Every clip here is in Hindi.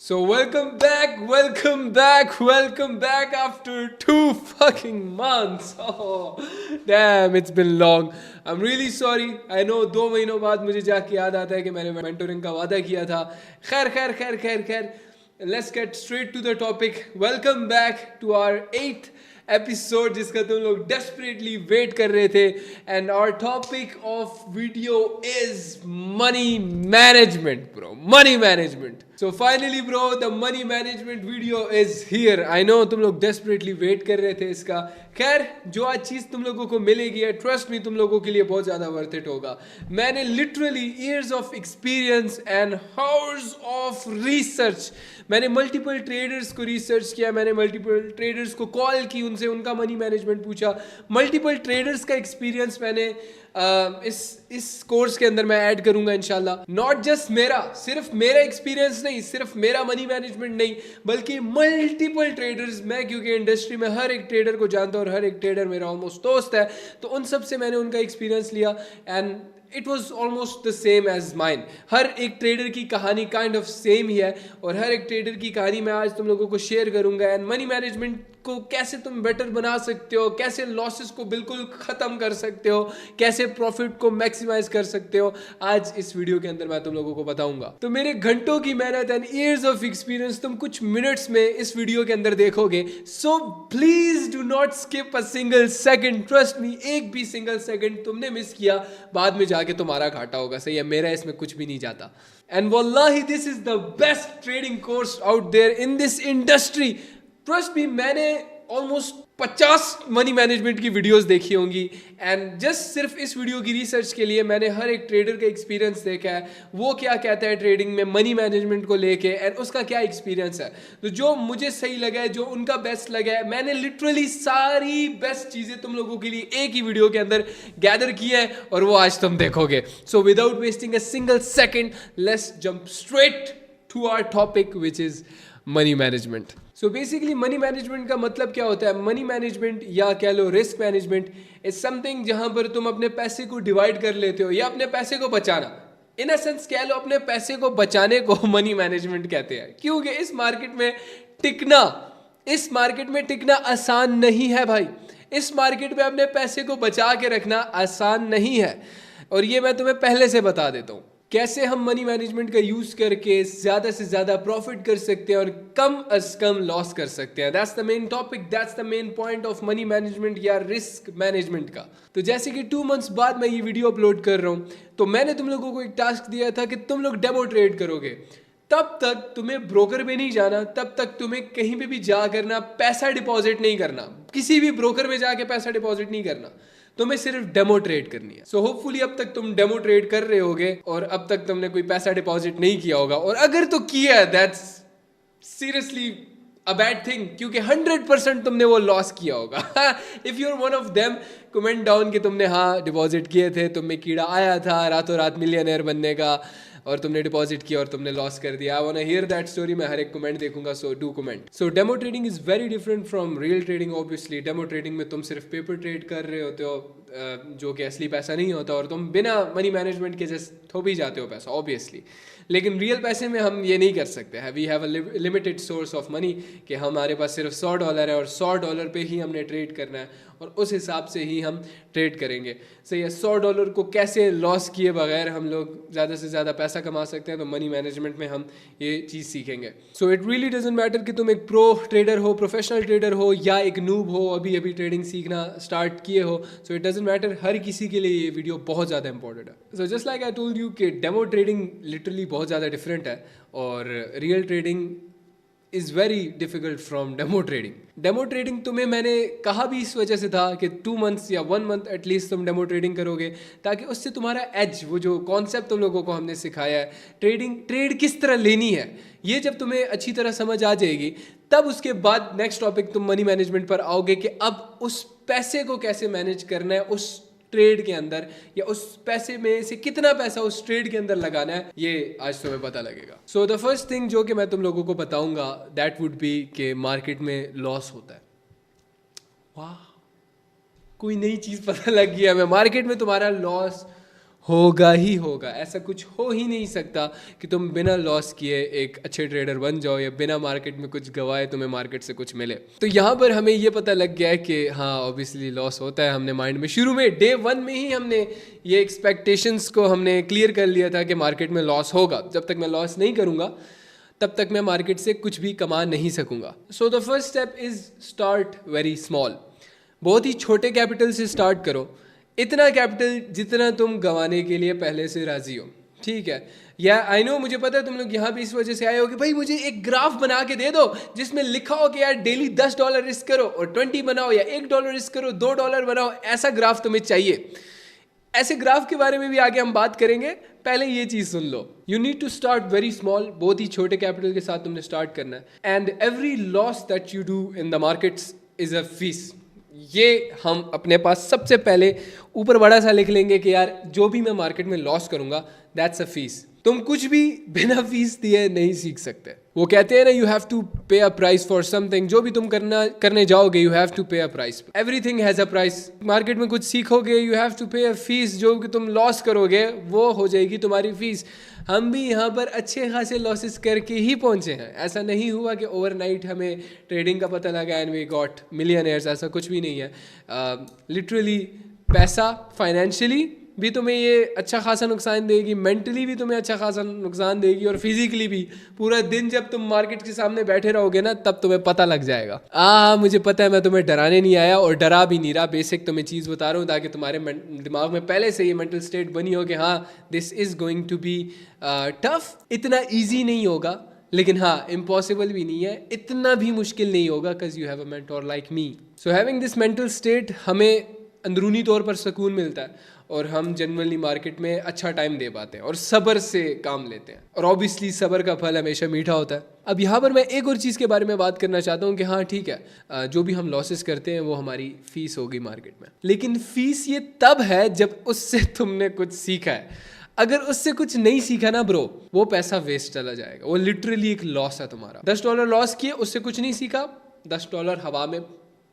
So welcome back after 2 fucking months. Oh, damn, it's been long. I'm really sorry. I know 2 महीनों बाद मुझे जाके याद आता है कि मैंने मेंटोरिंग का वादा किया था. खैर. Let's get straight to the topic. Welcome back to our 8th episode जिसका तुम लोग डेस्परेटली वेट कर रहे थे. And our topic of video is money management bro. Money management. So finally bro the money management video is here. I know तुम लोग डेस्परेटली वेट कर रहे थे इसका. खैर जो आज चीज़ तुम लोगों को मिलेगी है, ट्रस्ट मी, तुम लोगों के लिए बहुत ज़्यादा वर्थ इट होगा. मैंने literally years of experience and hours of research, मैंने मल्टीपल ट्रेडर्स को रिसर्च किया, मैंने मल्टीपल ट्रेडर्स को कॉल की, उनसे उनका मनी मैनेजमेंट पूछा. मल्टीपल ट्रेडर्स का एक्सपीरियंस मैंने इस कोर्स के अंदर मैं ऐड करूंगा इंशाल्लाह. नॉट जस्ट मेरा, सिर्फ मेरा एक्सपीरियंस नहीं, सिर्फ मेरा मनी मैनेजमेंट नहीं, बल्कि मल्टीपल ट्रेडर्स. मैं क्योंकि इंडस्ट्री में हर एक ट्रेडर को जानता हूँ और हर एक ट्रेडर मेरा ऑलमोस्ट दोस्त है, तो उन सब से मैंने उनका एक्सपीरियंस लिया and it was almost the same as mine. हर एक ट्रेडर की कहानी काइंड ऑफ सेम ही है और हर एक ट्रेडर की कहानी मैं आज तुम लोगों को शेयर करूंगा. एंड मनी मैनेजमेंट को कैसे तुम बेटर बना सकते हो, कैसे लॉसेस को बिल्कुल ख़त्म कर सकते हो, कैसे प्रॉफिट को मैक्सिमाइज कर सकते हो, आज इस वीडियो के अंदर मैं तुम लोगों को बताऊंगा. तो मेरे घंटों की मेहनत एंड ईयर्स ऑफ एक्सपीरियंस तुम कुछ मिनट्स में इस वीडियो के अंदर देखोगे. So please do not skip a single second. Trust me, एक भी सिंगल सेकंड तुमने मिस किया, बाद में जाके तुम्हारा घाटा होगा. सही है, मेरा इसमें कुछ भी नहीं जाता. एंड वल्लाही this is the best trading course out there in this industry. Trust me, मैंने ऑलमोस्ट 50 मनी मैनेजमेंट की वीडियोस देखी होंगी एंड जस्ट सिर्फ इस वीडियो की रिसर्च के लिए मैंने हर एक ट्रेडर का एक्सपीरियंस देखा है, वो क्या कहता है ट्रेडिंग में मनी मैनेजमेंट को लेके एंड उसका क्या एक्सपीरियंस है. तो जो मुझे सही लगा है, जो उनका बेस्ट लगा है, मैंने लिटरली सारी बेस्ट चीज़ें तुम लोगों के लिए एक ही वीडियो के अंदर गैदर की है और वो आज तुम देखोगे. So without wasting a single second, let's jump straight to our topic which is money management. So basically money management का मतलब क्या होता है? मनी मैनेजमेंट या कह लो रिस्क मैनेजमेंट इज समथिंग जहां पर तुम अपने पैसे को डिवाइड कर लेते हो या अपने पैसे को बचाना. इन अ सेंस कह लो अपने पैसे को बचाने को मनी मैनेजमेंट कहते हैं, क्योंकि इस मार्केट में टिकना आसान नहीं है भाई. इस मार्केट में अपने पैसे को बचा के रखना आसान नहीं है और ये मैं तुम्हें पहले से बता देता हूँ कैसे हम मनी मैनेजमेंट का यूज करके ज्यादा से ज्यादा प्रॉफिट कर सकते हैं और कम अज कम लॉस कर सकते हैं. That's the main topic, that's the main point of money management या रिस्क मैनेजमेंट का. तो जैसे कि 2 मंथ्स बाद मैं ये वीडियो अपलोड कर रहा हूँ, तो मैंने तुम लोगों को एक टास्क दिया था कि तुम लोग डेमो ट्रेड करोगे. तब तक तुम्हें ब्रोकर में नहीं जाना, तब तक तुम्हें कहीं पे भी जा करना पैसा डिपॉजिट नहीं करना, किसी भी ब्रोकर में जाके पैसा डिपॉजिट नहीं करना, तुम्हें सिर्फ डेमो ट्रेड करनी है. सो होपफुली अब तक तुम डेमो ट्रेड कर रहे होगे और अब तक तुमने कोई पैसा डिपॉजिट नहीं किया होगा, और अगर तो किया है that's seriously a bad thing, क्योंकि 100% तुमने वो लॉस किया होगा. If you are one of them, comment down कि तुमने हाँ डिपॉजिट किए थे, तुम्हें कीड़ा आया था रातों रात मिलियनेयर बनने का और तुमने डिपॉजिट किया और तुमने लॉस कर दिया. I want to hear that story. मैं हर एक कमेंट देखूंगा, so do comment. So demo trading is very different from real trading. Obviously demo trading में तुम सिर्फ पेपर ट्रेड कर रहे होते हो, जो कि असली पैसा नहीं होता, और तुम बिना मनी मैनेजमेंट के जैसे थोप ही जाते हो पैसा ऑब्वियसली. लेकिन रियल पैसे में हम ये नहीं कर सकते हैं. We have a limited source of money कि हमारे पास सिर्फ $100 है और $100 पे ही हमने ट्रेड करना है और उस हिसाब से ही हम ट्रेड करेंगे. सही है, $100 को कैसे लॉस किए बगैर हम लोग ज़्यादा से ज़्यादा पैसा कमा सकते हैं, तो मनी मैनेजमेंट में हम ये चीज़ सीखेंगे. So it really doesn't matter कि तुम एक प्रो ट्रेडर हो, प्रोफेशनल ट्रेडर हो, या एक नूब हो, अभी अभी ट्रेडिंग सीखना स्टार्ट किए हो. सो इट डजंट मैटर, हर किसी के लिए ये वीडियो बहुत ज़्यादा इंपॉर्टेंट है. So just like I told you कि डेमो ट्रेडिंग लिटरली बहुत ज़्यादा डिफरेंट है और real trading is very difficult from demo trading. Demo trading तुम्हें मैंने कहा भी इस वजह से था कि 2 मंथ्स या 1 मंथ एटलीस्ट तुम डेमो ट्रेडिंग करोगे, ताकि उससे तुम्हारा एज, वो जो कॉन्सेप्ट तुम लोगों को हमने सिखाया है, ट्रेड किस तरह लेनी है, ये जब तुम्हें अच्छी तरह समझ आ जाएगी, तब उसके बाद नेक्स्ट टॉपिक तुम मनी मैनेजमेंट पर आओगे कि अब उस पैसे को कैसे मैनेज करना है उस ट्रेड के अंदर, या उस पैसे में से कितना पैसा उस ट्रेड के अंदर लगाना है, ये आज तुम्हें पता लगेगा. सो द फर्स्ट थिंग जो कि मैं तुम लोगों को बताऊंगा दैट वुड बी कि मार्केट में लॉस होता है. वाह, कोई नई चीज़ पता लग गई हमें. मार्केट में तुम्हारा लॉस होगा ही होगा, ऐसा कुछ हो ही नहीं सकता कि तुम बिना लॉस किए एक अच्छे ट्रेडर बन जाओ या बिना मार्केट में कुछ गवाए तुम्हें मार्केट से कुछ मिले। तो यहाँ पर हमें ये पता लग गया है कि हाँ ऑब्वियसली लॉस होता है। हमने माइंड में शुरू में डे 1 में ही हमने ये एक्सपेक्टेशंस को हमने क्लियर कर लिया था कि मार्केट में लॉस होगा। जब तक मैं लॉस नहीं करूँगा तब तक मैं मार्केट से कुछ भी कमा नहीं सकूँगा। So the first step is start very small. बहुत ही छोटे कैपिटल से स्टार्ट करो, इतना कैपिटल जितना तुम गंवाने के लिए पहले से राजी हो, ठीक है। या आई नो, मुझे पता है तुम लोग यहाँ भी इस वजह से आए हो कि भाई मुझे एक ग्राफ बना के दे दो जिसमें लिखा हो कि यार डेली $10 रिस्क करो और 20 बनाओ, या $1 रिस्क करो $2 बनाओ। ऐसा ग्राफ तुम्हें चाहिए। ऐसे ग्राफ के बारे में भी आगे हम बात करेंगे, पहले ये चीज सुन लो। You need to start very small, बहुत ही छोटे कैपिटल के साथ तुमने स्टार्ट करना है। And every loss that you do in the markets is a fees. ये हम अपने पास सबसे पहले ऊपर बड़ा सा लिख लेंगे कि यार जो भी मैं मार्केट में लॉस करूंगा दैट्स अ फीस। तुम कुछ भी बिना फीस दिए नहीं सीख सकते। वो कहते हैं ना, यू हैव टू पे अ प्राइस फॉर समथिंग। जो भी तुम करने जाओगे यू हैव टू पे a price. Everything has a price. Market में कुछ सीखोगे यू हैव टू पे अ फीस। जो भी तुम लॉस करोगे वो हो जाएगी तुम्हारी फीस। हम भी यहाँ पर अच्छे खासे लॉसेस करके ही पहुँचे हैं। ऐसा नहीं हुआ कि ओवरनाइट हमें ट्रेडिंग का पता लगा एंड वी गॉट मिलियनेयर्स। ऐसा कुछ भी नहीं है। लिटरली पैसा फाइनेंशियली भी तुम्हें ये अच्छा खासा नुकसान देगी, मेंटली भी तुम्हें अच्छा खासा नुकसान देगी, और फिजिकली भी। पूरा दिन जब तुम मार्केट के सामने बैठे रहोगे ना तब तुम्हें पता लग जाएगा। मुझे पता है मैं तुम्हें डराने नहीं आया और डरा भी नहीं रहा। बेसिक तुम्हें चीज़ बता रहा हूँ ताकि तुम्हारे दिमाग में पहले से ये मेंटल स्टेट बनी हो कि हाँ this is going to be tough. इतना ईजी नहीं होगा, लेकिन हाँ इम्पॉसिबल भी नहीं है, इतना भी मुश्किल नहीं होगा, because you have a mentor like me. So having this mental state हमें अंदरूनी तौर पर सुकून मिलता है और हम जनरली मार्केट में अच्छा टाइम दे पाते हैं और सब्र से काम लेते हैं। और ऑब्वियसली सब्र का फल हमेशा मीठा होता है। अब यहाँ पर मैं एक और चीज़ के बारे में बात करना चाहता हूँ कि हाँ ठीक है, जो भी हम लॉसेस करते हैं वो हमारी फीस होगी मार्केट में, लेकिन फीस ये तब है जब उससे तुमने कुछ सीखा है। अगर उससे कुछ नहीं सीखा ना ब्रो, वो पैसा वेस्ट चला जाएगा। वो लिटरली एक लॉस है तुम्हारा। $10 लॉस किए, उससे कुछ नहीं सीखा, $10 हवा में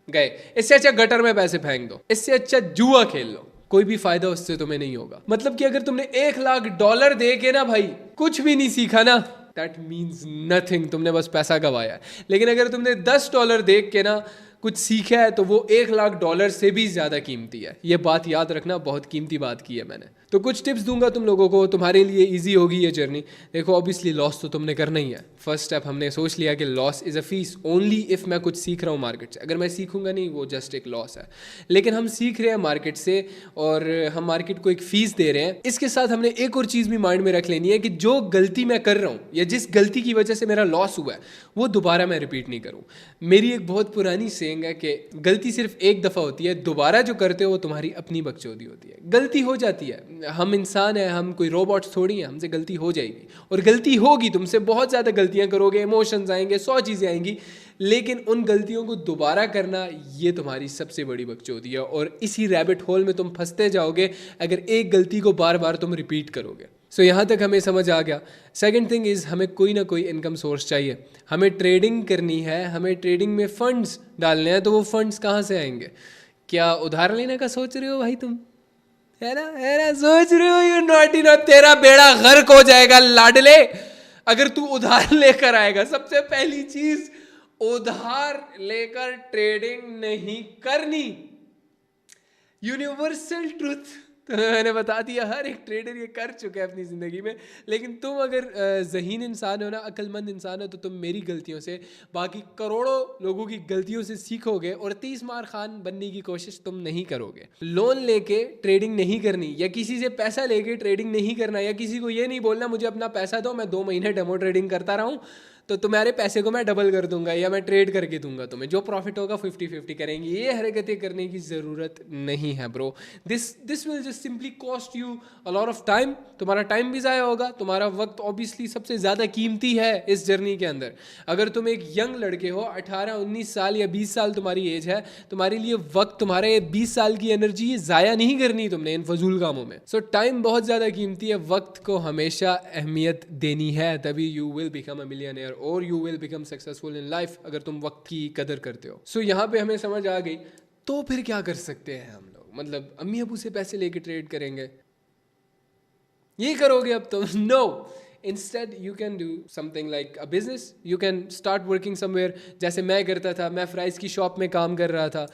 गए। इससे अच्छा गटर में पैसे फेंक दो, इससे अच्छा जुआ खेल लो, कोई भी फायदा उससे तुम्हें नहीं होगा। मतलब कि अगर तुमने $1,00,000 दे के ना भाई कुछ भी नहीं सीखा ना, दैट मीन्स नथिंग, तुमने बस पैसा गवाया है। लेकिन अगर तुमने $10 दे के ना कुछ सीखा है तो वो $1,00,000 से भी ज़्यादा कीमती है। ये बात याद रखना, बहुत कीमती बात की है मैंने। तो कुछ टिप्स दूंगा तुम लोगों को, तुम्हारे लिए इजी होगी ये जर्नी। देखो ऑब्वियसली लॉस तो तुमने करना ही है। फर्स्ट स्टेप हमने सोच लिया कि loss is a fees only if मैं कुछ सीख रहा हूँ मार्केट से। अगर मैं सीखूंगा नहीं वो जस्ट एक लॉस है। लेकिन हम सीख रहे हैं मार्केट से और हम मार्केट को एक फ़ीस दे रहे हैं। इसके साथ हमने एक और चीज़ भी माइंड में रख लेनी है कि जो गलती मैं कर रहा हूँ या जिस गलती की वजह से मेरा लॉस हुआ है वो दोबारा मैं रिपीट नहीं करूँ। मेरी एक बहुत पुरानी सेइंग है कि गलती सिर्फ एक दफ़ा होती है, दोबारा जो करते हो वो तुम्हारी अपनी बकचोदी होती है। गलती हो जाती है, हम इंसान हैं, हम कोई रोबोट्स थोड़ी हैं, हमसे गलती हो जाएगी और गलती होगी, तुमसे बहुत ज़्यादा गलतियां करोगे, इमोशंस आएंगे, 100 चीज़ें आएंगी, लेकिन उन गलतियों को दोबारा करना ये तुम्हारी सबसे बड़ी बकचोदी है और इसी रैबिट होल में तुम फंसते जाओगे अगर एक गलती को बार बार तुम रिपीट करोगे। सो यहाँ तक हमें समझ आ गया। सेकंड थिंग इज़ हमें कोई ना कोई इनकम सोर्स चाहिए। हमें ट्रेडिंग करनी है, हमें ट्रेडिंग में फंड्स डालने हैं, तो वो फंड्स कहाँ से आएंगे? क्या उधार लेने का सोच रहे हो भाई तुम? है ना सोच रहे हो? यू नॉटी नॉट, तेरा बेड़ा गर्क हो जाएगा लाडले अगर तू उधार लेकर आएगा। सबसे पहली चीज, उधार लेकर ट्रेडिंग नहीं करनी। यूनिवर्सल ट्रूथ तो मैंने बता दिया, हर एक ट्रेडर ये कर चुका है अपनी ज़िंदगी में। लेकिन तुम अगर ज़हीन इंसान हो ना, अक्लमंद इंसान हो, तो तुम मेरी गलतियों से, बाकी करोड़ों लोगों की गलतियों से सीखोगे और 30 मार खान बनने की कोशिश तुम नहीं करोगे। लोन लेके ट्रेडिंग नहीं करनी, या किसी से पैसा लेके ट्रेडिंग नहीं करना, या किसी को ये नहीं बोलना मुझे अपना पैसा दो, मैं 2 महीने डेमो ट्रेडिंग करता रहा हूँ तो तुम्हारे पैसे को मैं डबल कर दूंगा या मैं ट्रेड करके दूंगा तुम्हें, जो प्रॉफिट होगा 50-50 करेंगे। ये हरकतें करने की ज़रूरत नहीं है bro. This will just simply cost you a lot of time. तुम्हारा टाइम भी ज़ाया होगा, तुम्हारा वक्त ऑब्वियसली सबसे ज़्यादा कीमती है इस जर्नी के अंदर। अगर तुम एक यंग लड़के हो, 18-19 साल या 20 साल तुम्हारी एज है, तुम्हारे लिए वक्त, तुम्हारे 20 साल की एनर्जी ज़ाया नहीं करनी तुमने इन फजूल कामों में। सो टाइम बहुत ज़्यादा कीमती है, वक्त को हमेशा अहमियत देनी है, तभी you will become a millionaire और you will become successful in life, अगर तुम वक्त की कदर करते हो। सो यहाँ पे हमें समझ आ गई। तो फिर क्या कर सकते हैं हम लोग? मतलब अम्मी अबू से पैसे लेके ट्रेड करेंगे? ये करोगे अब तुम? No, instead you can do something like a business, you can start working somewhere, जैसे मैं करता था, मैं फ्राइज़ की शॉप में काम कर रहा था।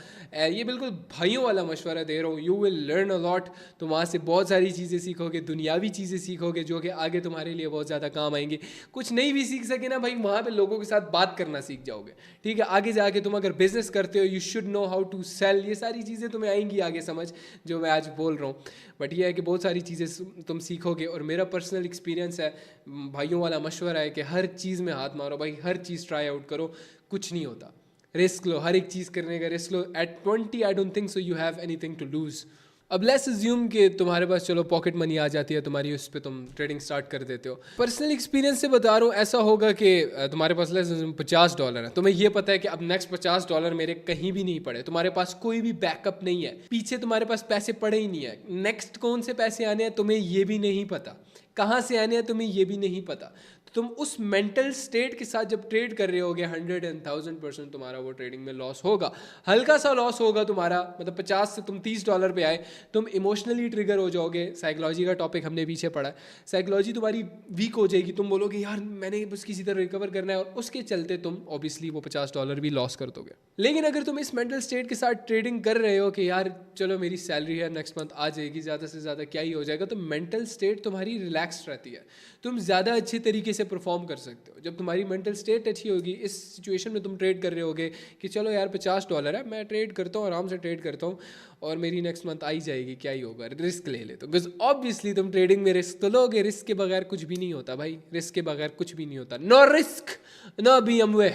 ये बिल्कुल भाइयों वाला मशवरा दे रहा हूँ, you will learn a lot. तो वहाँ से बहुत सारी चीज़ें सीखोगे, दुनियावी चीज़ें सीखोगे जो कि आगे तुम्हारे लिए बहुत ज़्यादा काम आएंगी। कुछ नहीं भी सीख सके ना भाई, वहाँ पे लोगों के साथ बात करना सीख जाओगे, ठीक है। आगे जाके तुम अगर बिजनेस करते हो, you should know how to sell, ये सारी चीज़ें तुम्हें आएंगी आगे समझ, जो मैं आज बोल रहा हूँ। बट ये है कि बहुत सारी चीज़ें तुम सीखोगे। और मेरा पर्सनल एक्सपीरियंस है, भाइयों वाला मशवरा है कि हर चीज़ में हाथ मारो भाई, हर चीज़ ट्राई आउट करो, कुछ नहीं होता। रिस्क लो, हर एक चीज़ करने का रिस्क लो। At 20 I don't think so you have anything to lose. अब लेट्स अज्यूम कि तुम्हारे पास चलो पॉकेट मनी आ जाती है तुम्हारी, उस पर तुम ट्रेडिंग स्टार्ट कर देते हो। पर्सनल एक्सपीरियंस से बता रहा हूँ, ऐसा होगा कि तुम्हारे पास लेट्स अज्यूम $50 है। तुम्हें ये पता है कि अब नेक्स्ट $50 मेरे कहीं भी नहीं पड़े, तुम्हारे पास कोई भी बैकअप नहीं है, पीछे तुम्हारे पास पैसे पड़े ही नहीं है। नेक्स्ट कौन से पैसे आने हैं तुम्हें ये भी नहीं पता, कहाँ से आने हैं तुम्हें ये भी नहीं पता। तुम उस मेंटल स्टेट के साथ जब ट्रेड कर रहे होगे, 100 and 1000% तुम्हारा वो ट्रेडिंग में लॉस होगा। हल्का सा लॉस होगा तुम्हारा, मतलब 50 से तुम $30 पे आए, तुम इमोशनली ट्रिगर हो जाओगे। साइकोलॉजी का टॉपिक हमने पीछे पढ़ा है, साइकोलॉजी तुम्हारी वीक हो जाएगी, तुम बोलोगे यार मैंने बस किसी तरह रिकवर करना है, और उसके चलते तुम ऑब्वियसली वो $50 भी लॉस कर दोगे। लेकिन अगर तुम इस मेंटल स्टेट के साथ ट्रेडिंग कर रहे हो कि यार चलो मेरी सैलरी है नेक्स्ट मंथ आ जाएगी, ज़्यादा से ज़्यादा क्या ही हो जाएगा, तो मेंटल स्टेट तुम्हारी रिलैक्स रहती है, तुम ज़्यादा अच्छे तरीके से परफॉर्म कर सकते हो। जब तुम्हारी मेंटल स्टेट अच्छी होगी, इस सिचुएशन में तुम ट्रेड कर रहे होगे कि चलो यार $50 है, मैं ट्रेड करता हूँ, आराम से ट्रेड करता हूँ और मेरी नेक्स्ट मंथ आई जाएगी, क्या ही होगा, रिस्क ले लेते हो। बिकॉज ऑब्वियसली तुम ट्रेडिंग में रिस्क तो लोगे, रिस्क के बगैर कुछ भी नहीं होता भाई, रिस्क के बगैर कुछ भी नहीं होता। No risk no BMW,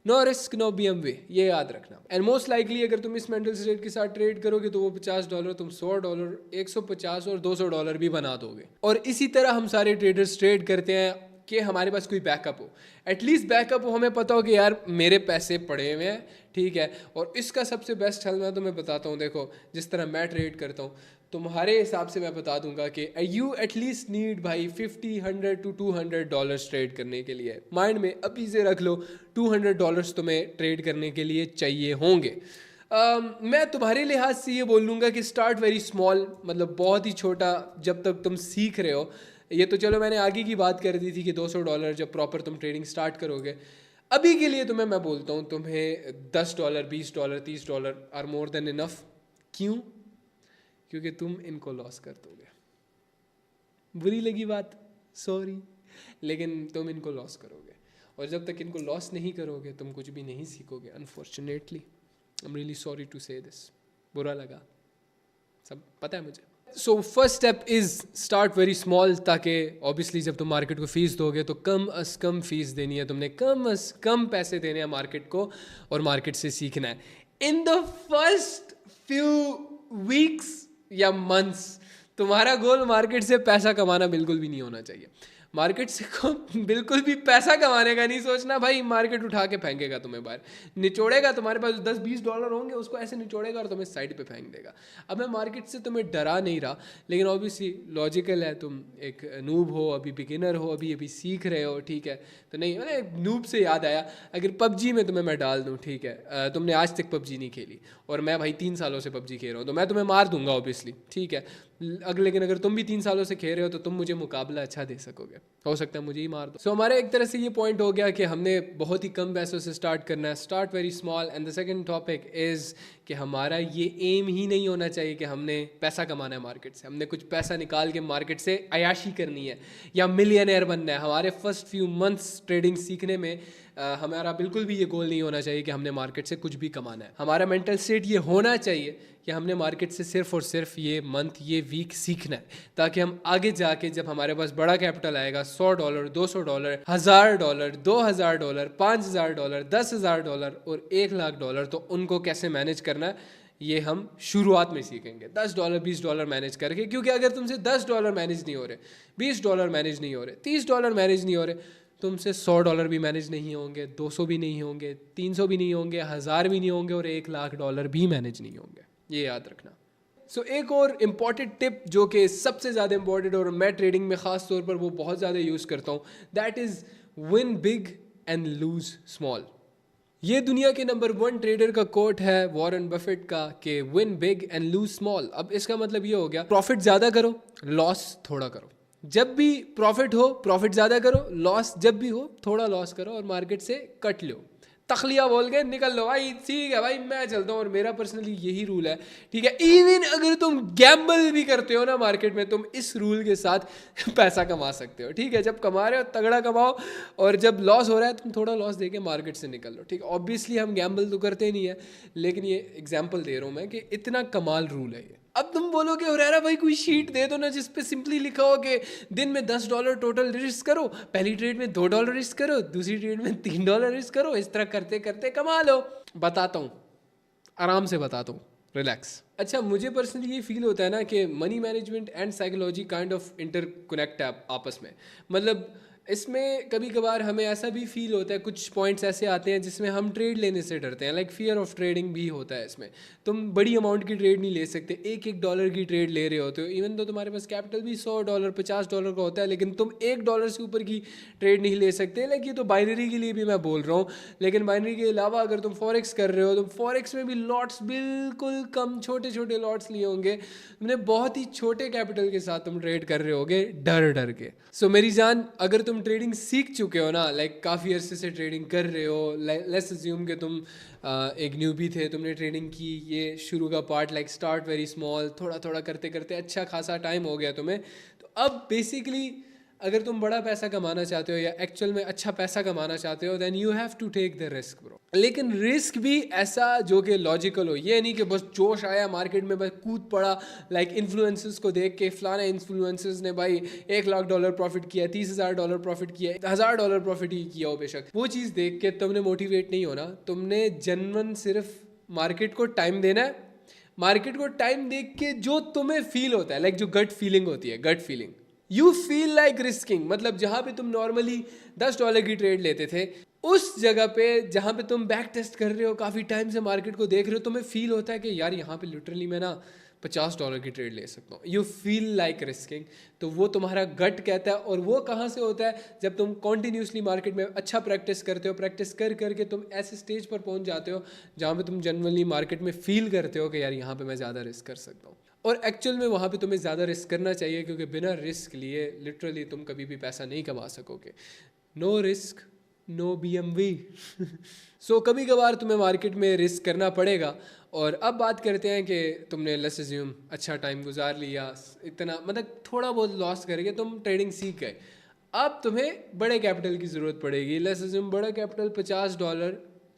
no risk no BMW, ये याद रखना। एंड मोस्ट लाइकली अगर तुम इस मेंटल स्टेट के साथ ट्रेड करोगे तो वो $50 तुम $100, $150 और $200 भी बना दोगे। और इसी तरह हम सारे ट्रेडर्स ट्रेड करते हैं कि हमारे पास कोई बैकअप हो, एटलीस्ट बैकअप हो, हमें पता हो कि यार मेरे पैसे पड़े हुए हैं, ठीक है। और इसका सबसे बेस्ट हल मैं तुम्हें बताता हूँ, देखो जिस तरह मैं ट्रेड करता हूँ, तुम्हारे हिसाब से मैं बता दूंगा कि यू एटलीस्ट नीड भाई 50, 100 to $200 ट्रेड करने के लिए। माइंड में अभी से रख लो, $200 तुम्हें ट्रेड करने के लिए चाहिए होंगे। मैं तुम्हारे लिहाज से ये बोलूँगा कि स्टार्ट वेरी स्मॉल, मतलब बहुत ही छोटा, जब तक तुम सीख रहे हो। ये तो चलो मैंने आगे की बात कर दी थी कि $200 जब प्रॉपर तुम ट्रेडिंग स्टार्ट करोगे। अभी के लिए तुम्हें मैं बोलता हूँ, तुम्हें $10, $20, $30 आर मोर देन इनफ। क्यों? क्योंकि तुम इनको लॉस कर दोगे। बुरी लगी बात, सॉरी, लेकिन तुम इनको लॉस करोगे, और जब तक इनको लॉस नहीं करोगे तुम कुछ भी नहीं सीखोगे। Unfortunately, I am really sorry to say this, बुरा लगा, सब पता है मुझे। So first step is start very small, ताकि ऑब्वियसली जब तुम मार्केट को फीस दोगे तो कम अज़ कम फीस देनी है तुमने, कम अज़ कम पैसे देने हैं मार्केट को, और मार्केट से सीखना है। In the first few weeks या मंथ्स तुम्हारा गोल मार्केट से पैसा कमाना बिल्कुल भी नहीं होना चाहिए। मार्केट से को बिल्कुल भी पैसा कमाने का नहीं सोचना भाई। मार्केट उठा के फेंकेगा तुम्हें बाहर, निचोड़ेगा, तुम्हारे पास $10-20 होंगे, उसको ऐसे निचोड़ेगा और तुम्हें साइड पे फेंक देगा। अब मैं मार्केट से तुम्हें डरा नहीं रहा, लेकिन ऑब्वियसली लॉजिकल है, तुम एक नूब हो, अभी बिगिनर हो, अभी सीख रहे हो, ठीक है। तो नहीं, मैंने नूब से याद आया, अगर PUBG में तुम्हें मैं डाल दूँ, ठीक है, तुमने आज तक PUBG नहीं खेली और मैं भाई 3 सालों से PUBG खेल रहा हूँ, तो मैं तुम्हें मार दूंगा ऑब्वियसली, ठीक है। लेकिन अगर तुम भी 3 सालों से खेल रहे हो तो तुम मुझे मुकाबला अच्छा दे सकोगे, हो सकता है मुझे ही मार दो। सो हमारे एक तरह से ये पॉइंट हो गया कि हमने बहुत ही कम पैसों से स्टार्ट करना है, start very small. And the second topic is कि हमारा ये एम ही नहीं होना चाहिए कि हमने पैसा कमाना है मार्केट से, हमने कुछ पैसा निकाल के मार्केट से अयाशी करनी है या मिलियनेयर बनना है। हमारे फर्स्ट फ्यू मंथ्स ट्रेडिंग सीखने में हमारा बिल्कुल भी ये गोल नहीं होना चाहिए कि हमने मार्केट से कुछ भी कमाना है। हमारा मेंटल स्टेट ये होना चाहिए कि हमने मार्केट से सिर्फ और सिर्फ ये मंथ, ये वीक सीखना है, ताकि हम आगे जाके जब हमारे पास बड़ा कैपिटल आएगा, $100, $200, $1000, $2000, $5000, $10000 और $1,00,000, तो उनको कैसे मैनेज करना है ये हम शुरुआत में सीखेंगे। $10, $20 मैनेज करके, क्योंकि अगर तुमसे $10 मैनेज नहीं हो रहे, $20 मैनेज नहीं हो रहे, $30 मैनेज नहीं हो रहे, तुमसे $100 भी मैनेज नहीं होंगे, 200 भी नहीं होंगे, 300 भी नहीं होंगे, 1000 भी नहीं होंगे, और $1,00,000 भी मैनेज नहीं होंगे, ये याद रखना। सो एक और इम्पॉर्टेंट टिप जो कि सबसे ज़्यादा इम्पॉर्टेंट और मैं ट्रेडिंग में ख़ास तौर पर वो बहुत ज़्यादा यूज़ करता हूँ, that is win big and lose small. ये दुनिया के नंबर 1 ट्रेडर का कोट है, वॉरेन बफेट का, कि win big and lose small. अब इसका मतलब ये हो गया, प्रॉफिट ज़्यादा करो, लॉस थोड़ा करो। जब भी प्रॉफिट हो प्रॉफिट ज़्यादा करो, लॉस जब भी हो थोड़ा लॉस करो और मार्केट से कट लो, तखलिया बोल के निकल लो भाई। ठीक है भाई, मैं चलता हूँ और मेरा पर्सनली यही रूल है, ठीक है। इवन अगर तुम गैम्बल भी करते हो ना मार्केट में, तुम इस रूल के साथ पैसा कमा सकते हो, ठीक है। जब कमा रहे हो तगड़ा कमाओ, और जब लॉस हो रहा है तुम थोड़ा लॉस देके मार्केट से निकल लो, ठीक है। ऑब्वियसली हम गैम्बल तो करते नहीं है, लेकिन ये एग्जाम्पल दे रहा हूँ मैं कि इतना कमाल रूल है ये। अब तुम बोलोगे हुरैरा भाई कोई शीट दे दो ना जिस पे सिंपली लिखा हो कि दिन में $10 टोटल रिस्क करो, पहली ट्रेड में $2 रिस्क करो, दूसरी ट्रेड में $3 रिस्क करो, इस तरह करते करते कमा लो। बताता हूँ, आराम से बताता हूँ, रिलैक्स। अच्छा, मुझे पर्सनली ये फील होता है ना कि money management and psychology kind of interconnect है आपस में। मतलब इसमें कभी कभार हमें ऐसा भी फील होता है, कुछ पॉइंट्स ऐसे आते हैं जिसमें हम ट्रेड लेने से डरते हैं, लाइक फियर ऑफ ट्रेडिंग भी होता है इसमें। तुम बड़ी अमाउंट की ट्रेड नहीं ले सकते, $1 की ट्रेड ले रहे होते हो, इवन तो तुम्हारे पास कैपिटल भी $100 $50 का होता है, लेकिन तुम $1 से ऊपर की ट्रेड नहीं ले सकते। लाइक ये तो बाइनरी के लिए भी मैं बोल रहा हूँ, लेकिन बाइनरी के अलावा अगर तुम फॉरेक्स कर रहे हो तो फॉरेक्स में भी लॉट्स बिल्कुल कम, छोटे छोटे लॉट्स लिए होंगे तुमने, बहुत ही छोटे कैपिटल के साथ तुम ट्रेड कर रहे होगे डर डर के। सो मेरी जान, अगर तुम ट्रेडिंग सीख चुके हो ना, लाइक काफ़ी अरसे से ट्रेडिंग कर रहे हो, लेट्स अज्यूम कि तुम एक न्यूबी थे, तुमने ट्रेडिंग की, ये शुरू का part, like start very small, थोड़ा थोड़ा करते करते अच्छा खासा टाइम हो गया तुम्हें, तो अब बेसिकली अगर तुम बड़ा पैसा कमाना चाहते हो या एक्चुअल में अच्छा पैसा कमाना चाहते हो, then you have to take the risk bro. लेकिन रिस्क भी ऐसा जो कि लॉजिकल हो, ये नहीं कि बस जोश आया मार्केट में बस कूद पड़ा, लाइक इन्फ्लुएंसर्स को देख के, फलाना इन्फ्लुएंसर्स ने भाई $1 लाख प्रॉफिट किया, $30,000 प्रॉफिट किया, $1,000 प्रॉफिट ही किया हो बेशक, वो चीज़ देख के तुमने मोटिवेट नहीं होना। तुमने जनरल सिर्फ मार्केट को टाइम देना है, मार्केट को टाइम देख के जो तुम्हें फील होता है, लाइक जो गट फीलिंग होती है, gut feeling, you feel like risking, मतलब जहाँ पे तुम नॉर्मली $10 की ट्रेड लेते थे, उस जगह पे जहाँ पे तुम बैक टेस्ट कर रहे हो, काफ़ी टाइम से मार्केट को देख रहे हो, तुम्हें फील होता है कि यार यहाँ पे लिटरली मैं ना $50 की ट्रेड ले सकता हूँ, यू फील लाइक रिस्किंग। तो वो तुम्हारा गट कहता है, और वो कहाँ से होता है, जब तुम कॉन्टीन्यूसली मार्केट में अच्छा प्रैक्टिस करते हो, प्रैक्टिस कर करके तुम ऐसे स्टेज पर पहुँच जाते हो जहाँ पे तुम जनरली मार्केट में फील करते हो कि यार यहाँ पे मैं ज़्यादा रिस्क कर सकता हूँ। और एक्चुअल में वहाँ पे तुम्हें ज़्यादा रिस्क करना चाहिए, क्योंकि बिना रिस्क लिए लिटरली तुम कभी भी पैसा नहीं कमा सकोगे। No risk no BMW। So कभी कभार तुम्हें मार्केट में रिस्क करना पड़ेगा। और अब बात करते हैं कि तुमने लेट्स अज्यूम अच्छा टाइम गुजार लिया, इतना मतलब थोड़ा बहुत लॉस करके तुम ट्रेडिंग सीख गए, अब तुम्हें बड़े कैपिटल की ज़रूरत पड़ेगी। लेट्स अज्यूम बड़ा कैपिटल $50,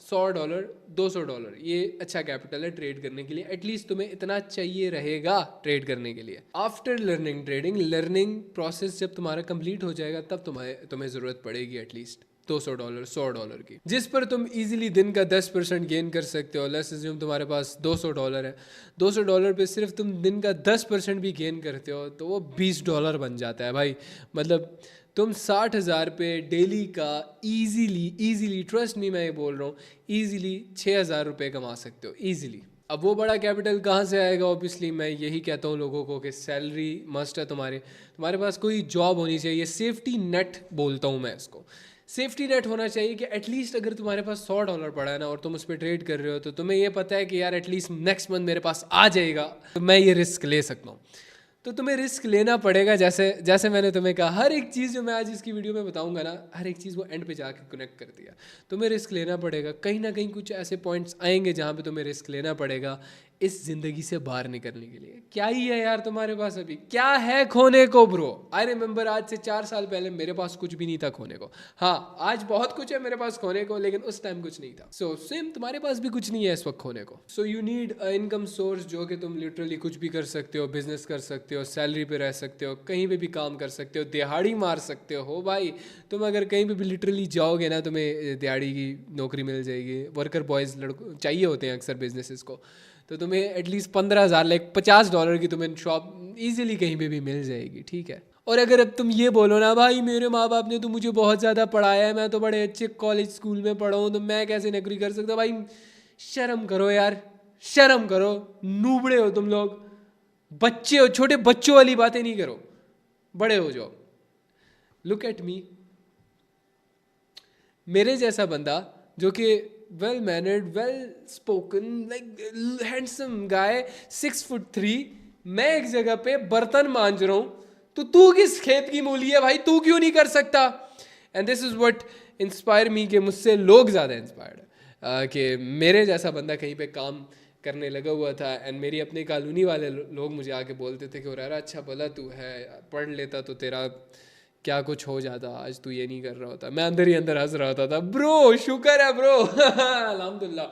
$100, $200, ये अच्छा कैपिटल है ट्रेड करने के लिए, एटलीस्ट तुम्हें इतना चाहिए रहेगा ट्रेड करने के लिए। After learning trading, learning process जब तुम्हारा कंप्लीट हो जाएगा, तब तुम्हें ज़रूरत पड़ेगी एटलीस्ट $200 $100 की, जिस पर तुम इजीली दिन का 10% गेन कर सकते हो। लेट्स अज्यूम तुम्हारे पास $200 है, $200 पे सिर्फ तुम दिन का 10% भी गेन करते हो तो वो $20 बन जाता है भाई। मतलब तुम 60,000 पे डेली का इजीली ट्रस्ट मी मैं ये बोल रहा हूँ, इजीली 6,000 रुपये कमा सकते हो इजीली। अब वो बड़ा कैपिटल कहाँ से आएगा? ऑब्वियसली मैं यही कहता हूँ लोगों को कि सैलरी मस्ट है, तुम्हारे पास कोई जॉब होनी चाहिए, सेफ्टी नेट बोलता हूँ मैं इसको। सेफ्टी नेट होना चाहिए कि एटलीस्ट अगर तुम्हारे पास $100 पड़ा है ना और तुम उस पर ट्रेड कर रहे हो, तो तुम्हें ये पता है कि यार एटलीस्ट नेक्स्ट मंथ मेरे पास आ जाएगा, तो मैं ये रिस्क ले सकता हूँ। तो तुम्हें रिस्क लेना पड़ेगा, जैसे मैंने तुम्हें कहा, हर एक चीज़ जो मैं आज इसकी वीडियो में बताऊंगा ना, हर एक चीज़ वो एंड पे जाके कनेक्ट कर दिया। तुम्हें रिस्क लेना पड़ेगा, कहीं ना कहीं कुछ ऐसे पॉइंट्स आएंगे जहाँ पे तुम्हें रिस्क लेना पड़ेगा इस ज़िंदगी से बाहर निकलने के लिए। क्या ही है यार तुम्हारे पास, अभी क्या है खोने को ब्रो? आई रिमेंबर आज से 4 साल पहले मेरे पास कुछ भी नहीं था खोने को। हाँ, आज बहुत कुछ है मेरे पास खोने को, लेकिन उस टाइम कुछ नहीं था। सो सेम तुम्हारे पास भी कुछ नहीं है इस वक्त खोने को। So you need a income source, जो कि तुम लिटरली कुछ भी कर सकते हो, बिजनेस कर सकते हो, सैलरी पे रह सकते हो, कहीं पे भी काम कर सकते हो, दिहाड़ी मार सकते हो भाई। तुम अगर कहीं पे भी लिटरली जाओगे ना, तुम्हें दिहाड़ी की नौकरी मिल जाएगी। वर्कर बॉयज़ लड़कों चाहिए होते हैं अक्सर बिजनेसेस को, तो तुम्हें एटलीस्ट 15,000 लाइक $50 की तुम्हें शॉप ईजिली कहीं पे भी मिल जाएगी, ठीक है। और अगर अब तुम ये बोलो ना, भाई मेरे माँ बाप ने तो मुझे बहुत ज़्यादा पढ़ाया है, मैं तो बड़े अच्छे कॉलेज स्कूल में पढ़ा हूँ, तो मैं कैसे नौकरी कर सकता? भाई शर्म करो यार, शर्म करो, नूबड़े हो तुम लोग, बच्चे हो, छोटे बच्चों वाली बातें नहीं करो, बड़े हो जाओ। लुक एट मी, मेरे जैसा बंदा जो कि well mannered, well spoken, like handsome guy, 6'3", मैं एक जगह पे बर्तन मांज रहा हूँ, तो तू किस खेत की मूली है भाई, तू क्यों नहीं कर सकता? And this is what inspire me, कि मुझसे लोग ज़्यादा इंस्पायर्ड कि मेरे जैसा बंदा कहीं पे काम करने लगा हुआ था। एंड मेरी अपनी कॉलोनी वाले लोग मुझे आके बोलते थे कि उरारा अच्छा भला तू है, पढ़ लेता तो तेरा क्या कुछ हो जाता, आज तू ये नहीं कर रहा होता। मैं अंदर ही अंदर हंस रहा होता था, ब्रो शुक्र है ब्रो अल्हम्दुलिल्लाह,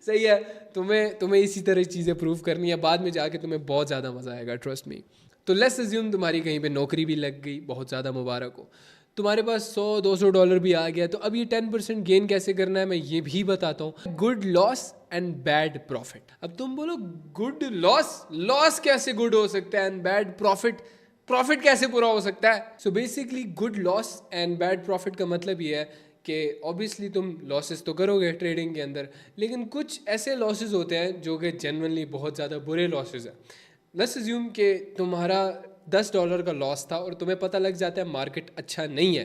सही है। तुम्हें इसी तरह चीज़ें प्रूव करनी है, बाद में जाके तुम्हें बहुत ज़्यादा मज़ा आएगा, ट्रस्ट मी। तो लेट्स अज्यूम तुम्हारी कहीं पे नौकरी भी लग गई, बहुत ज़्यादा मुबारक हो, तुम्हारे पास $100-200 भी आ गया, तो अब ये 10% गेन कैसे करना है मैं ये भी बताता हूँ। Good loss and bad profit. अब तुम बोलो गुड लॉस, लॉस कैसे गुड हो सकता है, एंड बैड प्रॉफिट, प्रॉफिट कैसे पूरा हो सकता है? So basically good loss and bad profit का मतलब ये है कि ऑब्वियसली तुम लॉसेस तो करोगे ट्रेडिंग के अंदर, लेकिन कुछ ऐसे लॉसेस होते हैं जो कि जेन्युइनली बहुत ज़्यादा बुरे लॉसेस हैं। लेट्स अज्यूम कि तुम्हारा $10 का लॉस था और तुम्हें पता लग जाता है मार्केट अच्छा नहीं है,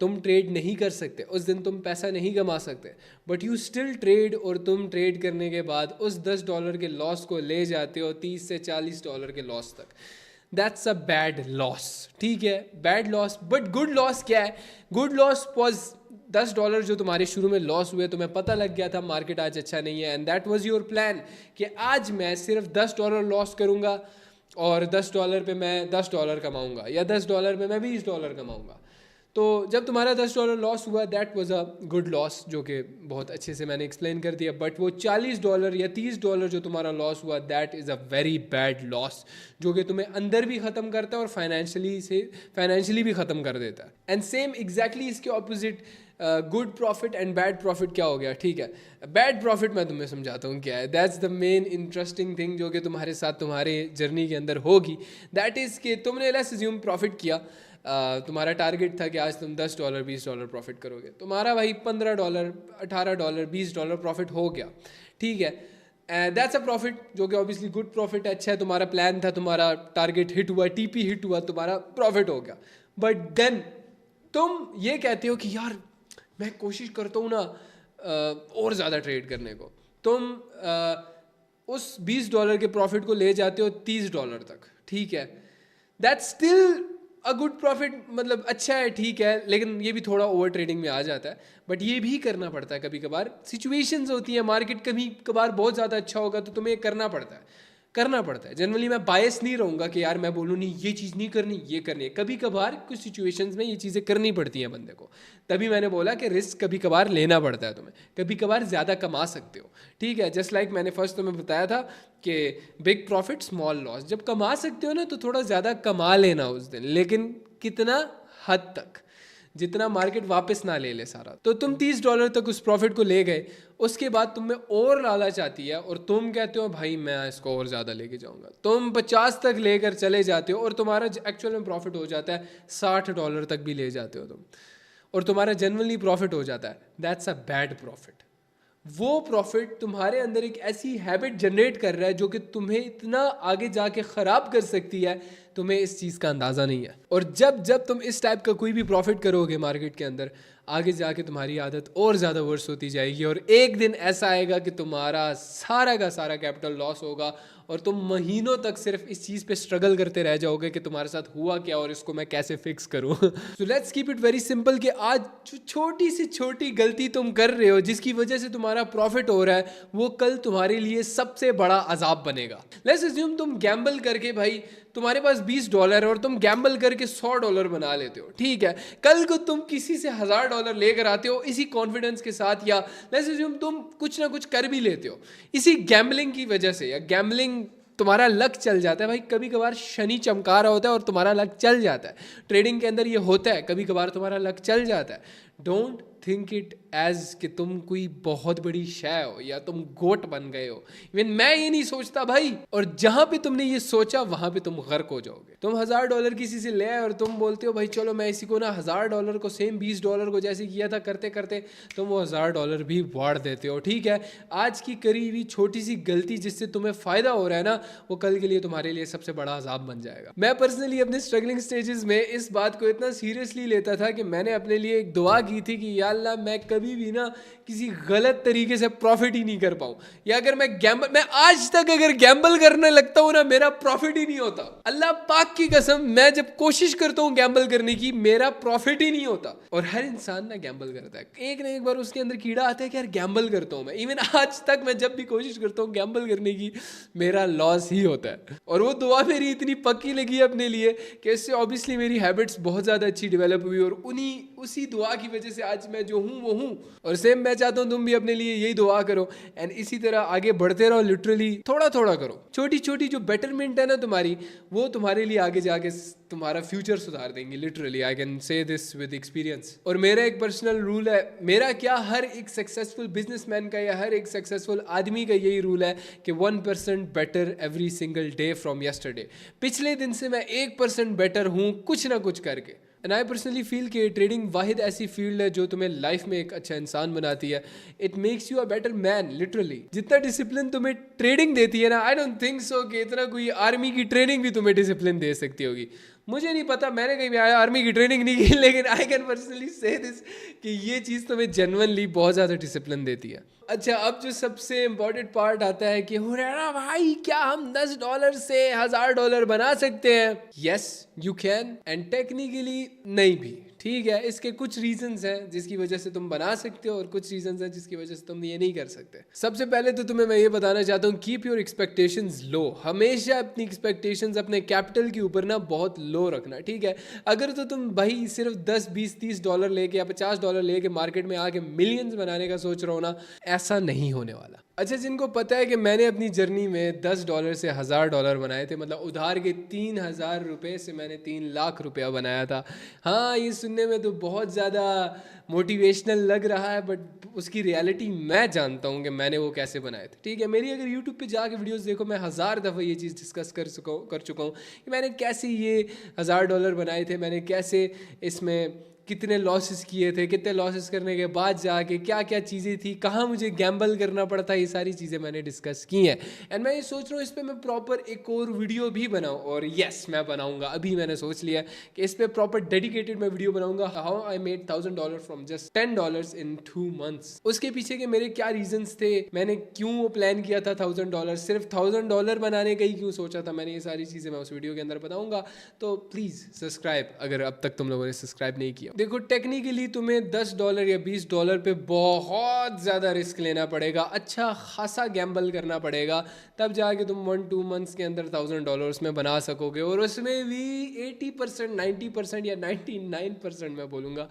तुम ट्रेड नहीं कर सकते उस दिन, तुम पैसा नहीं कमा सकते, बट यू स्टिल ट्रेड, और तुम ट्रेड करने के बाद उस $10 के लॉस को ले जाते हो $30 से $40 के लॉस तक। दैट्स अ बैड लॉस, ठीक है, bad loss. But good loss क्या है? गुड लॉस वॉज $10 जो तुम्हारे शुरू में लॉस हुए, तुम्हें पता लग गया था मार्केट आज अच्छा नहीं है, and that was your plan कि आज मैं सिर्फ $10 लॉस करूंगा और $10 पे मैं $10 कमाऊंगा, या $10 पे मैं $20 कमाऊंगा। तो जब तुम्हारा $10 लॉस हुआ, that was a good loss, जो कि बहुत अच्छे से मैंने एक्सप्लेन कर दिया। बट वो $40 या $30 जो तुम्हारा लॉस हुआ, that is a very bad loss, जो कि तुम्हें अंदर भी ख़त्म करता है और फाइनेंशियली भी ख़त्म कर देता है। एंड सेम एग्जैक्टली इसके opposite good profit and bad profit क्या हो गया, ठीक है। बैड प्रॉफिट मैं तुम्हें समझाता हूँ क्या है। That's the main interesting thing जो कि तुम्हारे साथ तुम्हारे जर्नी के अंदर होगी। दैट इज़ कि तुमने लेट्स अज्यूम प्रॉफिट किया, तुम्हारा टारगेट था कि आज तुम $10 $20 प्रॉफिट करोगे, तुम्हारा भाई $15 $18 $20 प्रॉफिट हो गया, ठीक है। दैट्स अ प्रॉफिट जो कि ऑब्वियसली गुड प्रॉफिट है, अच्छा है, तुम्हारा प्लान था, तुम्हारा टारगेट हिट हुआ, टीपी हिट हुआ, तुम्हारा प्रॉफिट हो गया। बट देन तुम ये कहते हो कि यार मैं कोशिश करता हूँ ना और ज़्यादा ट्रेड करने को, तुम उस $20 के प्रॉफिट को ले जाते हो $30 तक, ठीक है। That's still a good profit, मतलब अच्छा है, ठीक है, लेकिन ये भी थोड़ा ओवर ट्रेडिंग में आ जाता है। बट ये भी करना पड़ता है, कभी कभार सिचुएशंस होती हैं, मार्केट कभी कभार बहुत ज़्यादा अच्छा होगा तो तुम्हें करना पड़ता है। जनरली मैं बायस नहीं रहूँगा कि यार मैं बोलूँ नहीं ये चीज़ नहीं करनी, ये करनी है। कभी कभार कुछ सिचुएशंस में ये चीज़ें करनी पड़ती हैं बंदे को, तभी मैंने बोला कि रिस्क कभी कभार लेना पड़ता है तुम्हें, कभी कभार ज़्यादा कमा सकते हो, ठीक है। जस्ट लाइक मैंने फर्स्ट तुम्हें बताया था कि बिग प्रॉफिट स्मॉल लॉस, जब कमा सकते हो ना तो थोड़ा ज़्यादा कमा लेना उस दिन, लेकिन कितना हद तक, जितना मार्केट वापस ना ले ले सारा। तो तुम $30 तक उस प्रॉफिट को ले गए, उसके बाद तुम में और लालच आती है और तुम कहते हो भाई मैं इसको और ज़्यादा लेके जाऊंगा, तुम 50 तक लेकर चले जाते हो और तुम्हारा एक्चुअल में प्रॉफिट हो जाता है $60 तक भी ले जाते हो तुम, और तुम्हारा जनरली प्रॉफिट हो जाता है। That's a bad profit. वो प्रॉफिट तुम्हारे अंदर एक ऐसी हैबिट जनरेट कर रहा है जो कि तुम्हें इतना आगे जाके ख़राब कर सकती है, तुम्हें इस चीज़ का अंदाज़ा नहीं है। और जब जब तुम इस टाइप का कोई भी प्रॉफिट करोगे मार्केट के अंदर, आगे जाके तुम्हारी आदत और ज़्यादा वर्स होती जाएगी, और एक दिन ऐसा आएगा कि तुम्हारा सारा का सारा कैपिटल लॉस होगा और तुम महीनों तक सिर्फ इस चीज़ पे स्ट्रगल करते रह जाओगे कि तुम्हारे साथ हुआ क्या और इसको मैं कैसे फिक्स करूँ। So let's keep it very simple कि आज जो छोटी से छोटी गलती तुम कर रहे हो जिसकी वजह से तुम्हारा प्रॉफिट हो रहा है, वो कल तुम्हारे लिए सबसे बड़ा अजाब बनेगा। लेट्स अज्यूम तुम गैम्बल करके, भाई तुम्हारे पास $20 है और तुम गैम्बल करके $100 बना लेते हो, ठीक है। कल को तुम किसी से $1000 लेकर आते हो इसी कॉन्फिडेंस के साथ, या लेट्स अज्यूम तुम कुछ ना कुछ कर भी लेते हो इसी गैम्बलिंग की वजह से, या गैम्बलिंग तुम्हारा लक चल जाता है। भाई कभी कभार शनि चमका रहा होता है और तुम्हारा लक चल जाता है, ट्रेडिंग के अंदर ये होता है, कभी कभार तुम्हारा लक चल जाता है। डोंट थिंक इट एज कि तुम कोई बहुत बड़ी शय हो या तुम गोट बन गए हो। इवन मैं ये नहीं सोचता भाई, और जहां पे तुमने ये सोचा वहां पे तुम गर्क हो जाओगे। तुम $1000 किसी से ले आए और तुम बोलते हो भाई चलो मैं इसी को ना $1000 को सेम $20 को जैसे किया था करते करते तुम वो $1000 भी वाड़ देते हो, ठीक है। आज की करी हुई छोटी सी गलती जिससे तुम्हें फ़ायदा हो रहा है ना, वो कल के लिए तुम्हारे लिए सबसे बड़ा अजाब बन जाएगा। मैं पर्सनली अपने स्ट्रगलिंग स्टेजेस में इस बात को इतना सीरियसली लेता था कि मैंने अपने लिए एक दुआ की थी कि या इंशाल्लाह मैं कभी भी ना किसी गलत तरीके से प्रॉफिट ही नहीं कर पाऊँ, या अगर मैं आज तक अगर गैम्बल करने लगता हूँ ना, मेरा प्रॉफिट ही नहीं होता। अल्लाह पाक की कसम, मैं जब कोशिश करता हूँ गैम्बल करने की, मेरा प्रॉफिट ही नहीं होता। और हर इंसान ना गैम्बल करता है, एक ना एक बार उसके अंदर कीड़ा आता है कि यार गैम्बल करता हूँ मैं। इवन आज तक मैं जब भी कोशिश करता हूँ गैम्बल करने की, मेरा लॉस ही होता है। और वो दुआ मेरी इतनी पक्की लगी है अपने लिए कि इससे ऑब्वियसली मेरी हैबिट्स बहुत ज़्यादा अच्छी डेवलप हुई, और उसी दुआ की वजह से आज मैं जो हूँ वो हूँ। और सेम मैं चाहता हूँ तुम भी अपने लिए यही दुआ करो एंड इसी तरह आगे बढ़ते रहो। लिटरली थोड़ा थोड़ा करो, छोटी छोटी जो बेटरमेंट है ना तुम्हारी, वो तुम्हारे लिए आगे जाके तुम्हारा फ्यूचर सुधार देंगे। Literally I can say this with experience. और मेरा एक पर्सनल रूल है, मेरा क्या, हर एक सक्सेसफुल बिजनेसमैन का या हर एक सक्सेसफुल आदमी का यही रूल है कि 1% better every single day from yesterday. पिछले दिन से मैं 1% बेटर हूँ कुछ ना कुछ करके। एंड आई पर्सनली फील कि ट्रेडिंग वाहिद ऐसी फील्ड है जो तुम्हें लाइफ में एक अच्छा इंसान बनाती है। It makes you a better man. Literally जितना डिसिप्लिन तुम्हें ट्रेडिंग देती है ना, आई डोंट थिंक सो कि इतना कोई आर्मी की ट्रेनिंग भी तुम्हें डिसिप्लिन दे सकती होगी। मुझे नहीं पता, मैंने कहीं भी आर्मी की ट्रेनिंग नहीं की, लेकिन आई कैन पर्सनली से दिस कि ये चीज़ तुम्हें जेन्युइनली बहुत ज़्यादा डिसिप्लिन देती है। अच्छा, अब जो सबसे इम्पोर्टेंट पार्ट आता है कि हुरैरा भाई, क्या हम $10 से $1000 बना सकते हैं? Yes you can, and technically नहीं भी, ठीक है। इसके कुछ रीजंस हैं जिसकी वजह से तुम बना सकते हो, और कुछ रीजंस हैं जिसकी वजह से तुम ये नहीं कर सकते। सबसे पहले तो तुम्हें मैं ये बताना चाहता हूँ, कीप योर एक्सपेक्टेशंस लो। हमेशा अपनी एक्सपेक्टेशंस अपने कैपिटल के ऊपर ना बहुत लो रखना, ठीक है। अगर तो तुम भाई सिर्फ 10, 20, $30 लेके या $50 लेके मार्केट में आके मिलियंस बनाने का सोच रहे हो ना, ऐसा नहीं होने वाला। अच्छा, जिनको पता है कि मैंने अपनी जर्नी में $10 से $1000 बनाए थे, मतलब उधार के 3000 रुपये से मैंने 3 लाख रुपया बनाया था। हाँ, ये सुनने में तो बहुत ज़्यादा मोटिवेशनल लग रहा है, बट उसकी रियलिटी मैं जानता हूँ कि मैंने वो कैसे बनाए थे, ठीक है। मेरी अगर यूट्यूब पे जाके वीडियोस देखो, मैं 1000 दफ़ा ये चीज़ डिस्कस कर चुका हूँ कि मैंने कैसे ये $1000 बनाए थे, मैंने कैसे इसमें कितने लॉसेस किए थे, कितने लॉसेस करने के बाद जाके क्या क्या चीज़ें थी, कहाँ मुझे गैम्बल करना पड़ता, ये सारी चीज़ें मैंने डिस्कस की हैं। एंड मैं ये सोच रहा हूँ इस पर मैं प्रॉपर एक और वीडियो भी बनाऊँ, और यस मैं बनाऊँगा। अभी मैंने सोच लिया कि इस पर प्रॉपर डेडिकेटेड मैं वीडियो बनाऊँगा, how I made $1000 from just $10 in 2 months। उसके पीछे के मेरे क्या रीजंस थे, मैंने क्यों वो प्लान किया था $1000, सिर्फ $1000 बनाने का ही क्यों सोचा था मैंने, ये सारी चीज़ें मैं उस वीडियो के अंदर बताऊँगा। तो प्लीज़ सब्सक्राइब अगर अब तक तुम लोगों ने सब्सक्राइब नहीं किया। देखो, टेक्निकली तुम्हें $10 या $20 पे बहुत ज़्यादा रिस्क लेना पड़ेगा, अच्छा खासा गैम्बल करना पड़ेगा, तब जाके तुम 1-2 months के अंदर $1000 में बना सकोगे। और उसमें भी 80%, 90% या 99% मैं बोलूँगा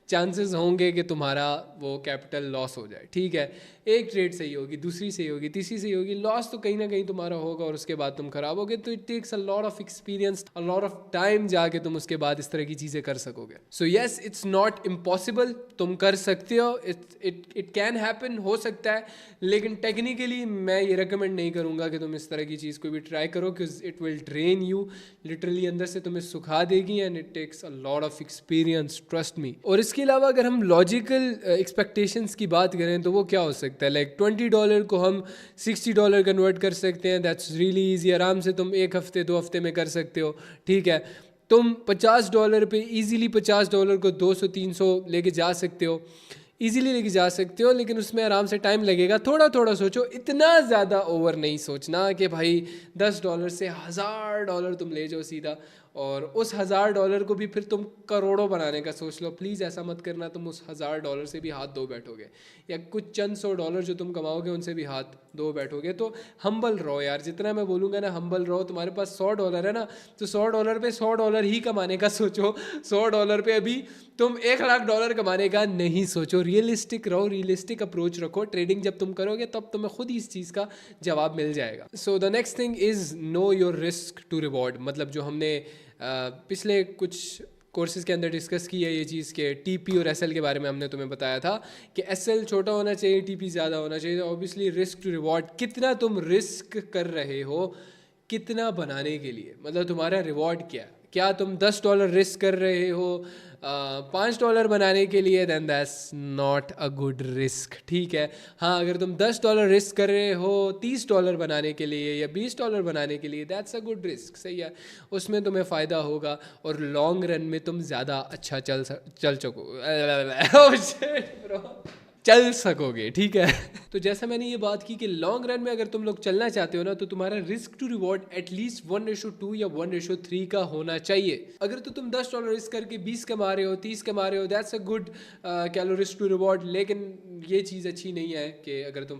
चांसेस होंगे कि तुम्हारा वो कैपिटल लॉस हो जाए, ठीक है। एक ट्रेड सही होगी, दूसरी सही होगी, तीसरी सही होगी, लॉस तो कहीं ना कहीं तुम्हारा होगा, और उसके बाद तुम खराब होगे। तो it takes a lot of experience, a lot of time जाके तुम उसके बाद इस तरह की चीज़ें कर सकोगे। So yes, it's not impossible, तुम कर सकते हो, इट कैन हैपन, हो सकता है, लेकिन टेक्निकली मैं ये रिकमेंड नहीं करूँगा कि तुम इस तरह की चीज़ को भी ट्राई करो, because it will drain you, literally अंदर से तुम्हें सुखा देगी, and it takes a lot of experience, trust me. और इसके अलावा अगर हम लॉजिकल एक्सपेक्टेशंस की बात करें तो वो क्या हो सकता है, लाइक $20 को हम $60 कन्वर्ट कर सकते हैं, दैट्स रियली ईजी। आराम से तुम 1 हफ्ते 2 हफ्ते में कर सकते हो, ठीक है। तुम $50 पे ईजीली $50 को 200-300 लेके जा सकते हो, ईजीली लेके जा सकते हो, लेकिन उसमें आराम से टाइम लगेगा। थोड़ा थोड़ा सोचो, इतना ज़्यादा ओवर नहीं सोचना कि भाई $10 से $1000 तुम ले जाओ सीधा, और उस $1000 को भी फिर तुम करोड़ों बनाने का सोच लो। प्लीज़ ऐसा मत करना, तुम उस $1000 से भी हाथ धो बैठोगे, या कुछ चंद $100 जो तुम कमाओगे उनसे भी हाथ धो बैठोगे। तो हम्बल रहो यार, जितना मैं बोलूँगा ना, हम्बल रहो। तुम्हारे पास $100 है ना, तो $100 पे $100 ही कमाने का सोचो। $100 पे अभी तुम $1,00,000 कमाने का नहीं सोचो। रियलिस्टिक रहो, रियलिस्टिक अप्रोच रखो। ट्रेडिंग जब तुम करोगे तब तुम्हें खुद ही इस चीज़ का जवाब मिल जाएगा। So the next thing is no your risk to reward. मतलब जो हमने पिछले कुछ कोर्सेज़ के अंदर डिस्कस की है ये चीज़ के टीपी और एसएल के बारे में हमने तुम्हें बताया था कि एसएल छोटा होना चाहिए, टीपी ज़्यादा होना चाहिए। ऑब्वियसली रिस्क टू रिवॉर्ड, कितना तुम रिस्क कर रहे हो, कितना बनाने के लिए, मतलब तुम्हारा रिवॉर्ड क्या है, क्या तुम $10 रिस्क कर रहे हो $5 बनाने के लिए, then that's not a good risk, ठीक है। हाँ, अगर तुम $10 रिस्क कर रहे हो $30 बनाने के लिए या $20 बनाने के लिए, दैट्स अ गुड रिस्क, सही है, उसमें तुम्हें फ़ायदा होगा और लॉन्ग रन में तुम ज़्यादा अच्छा चल सको चल सकोगे, ठीक है। तो जैसा मैंने ये बात की कि लॉन्ग रन में अगर तुम लोग चलना चाहते हो ना, तो तुम्हारा रिस्क टू रिवॉर्ड एटलीस्ट 1:2 या 1:3 का होना चाहिए। अगर तो तुम $10 रिस्क करके 20 कमा रहे हो, 30 कमा रहे हो, दैट्स अ गुड कैलो रिस्क टू रिवॉर्ड। लेकिन ये चीज़ अच्छी नहीं है कि अगर तुम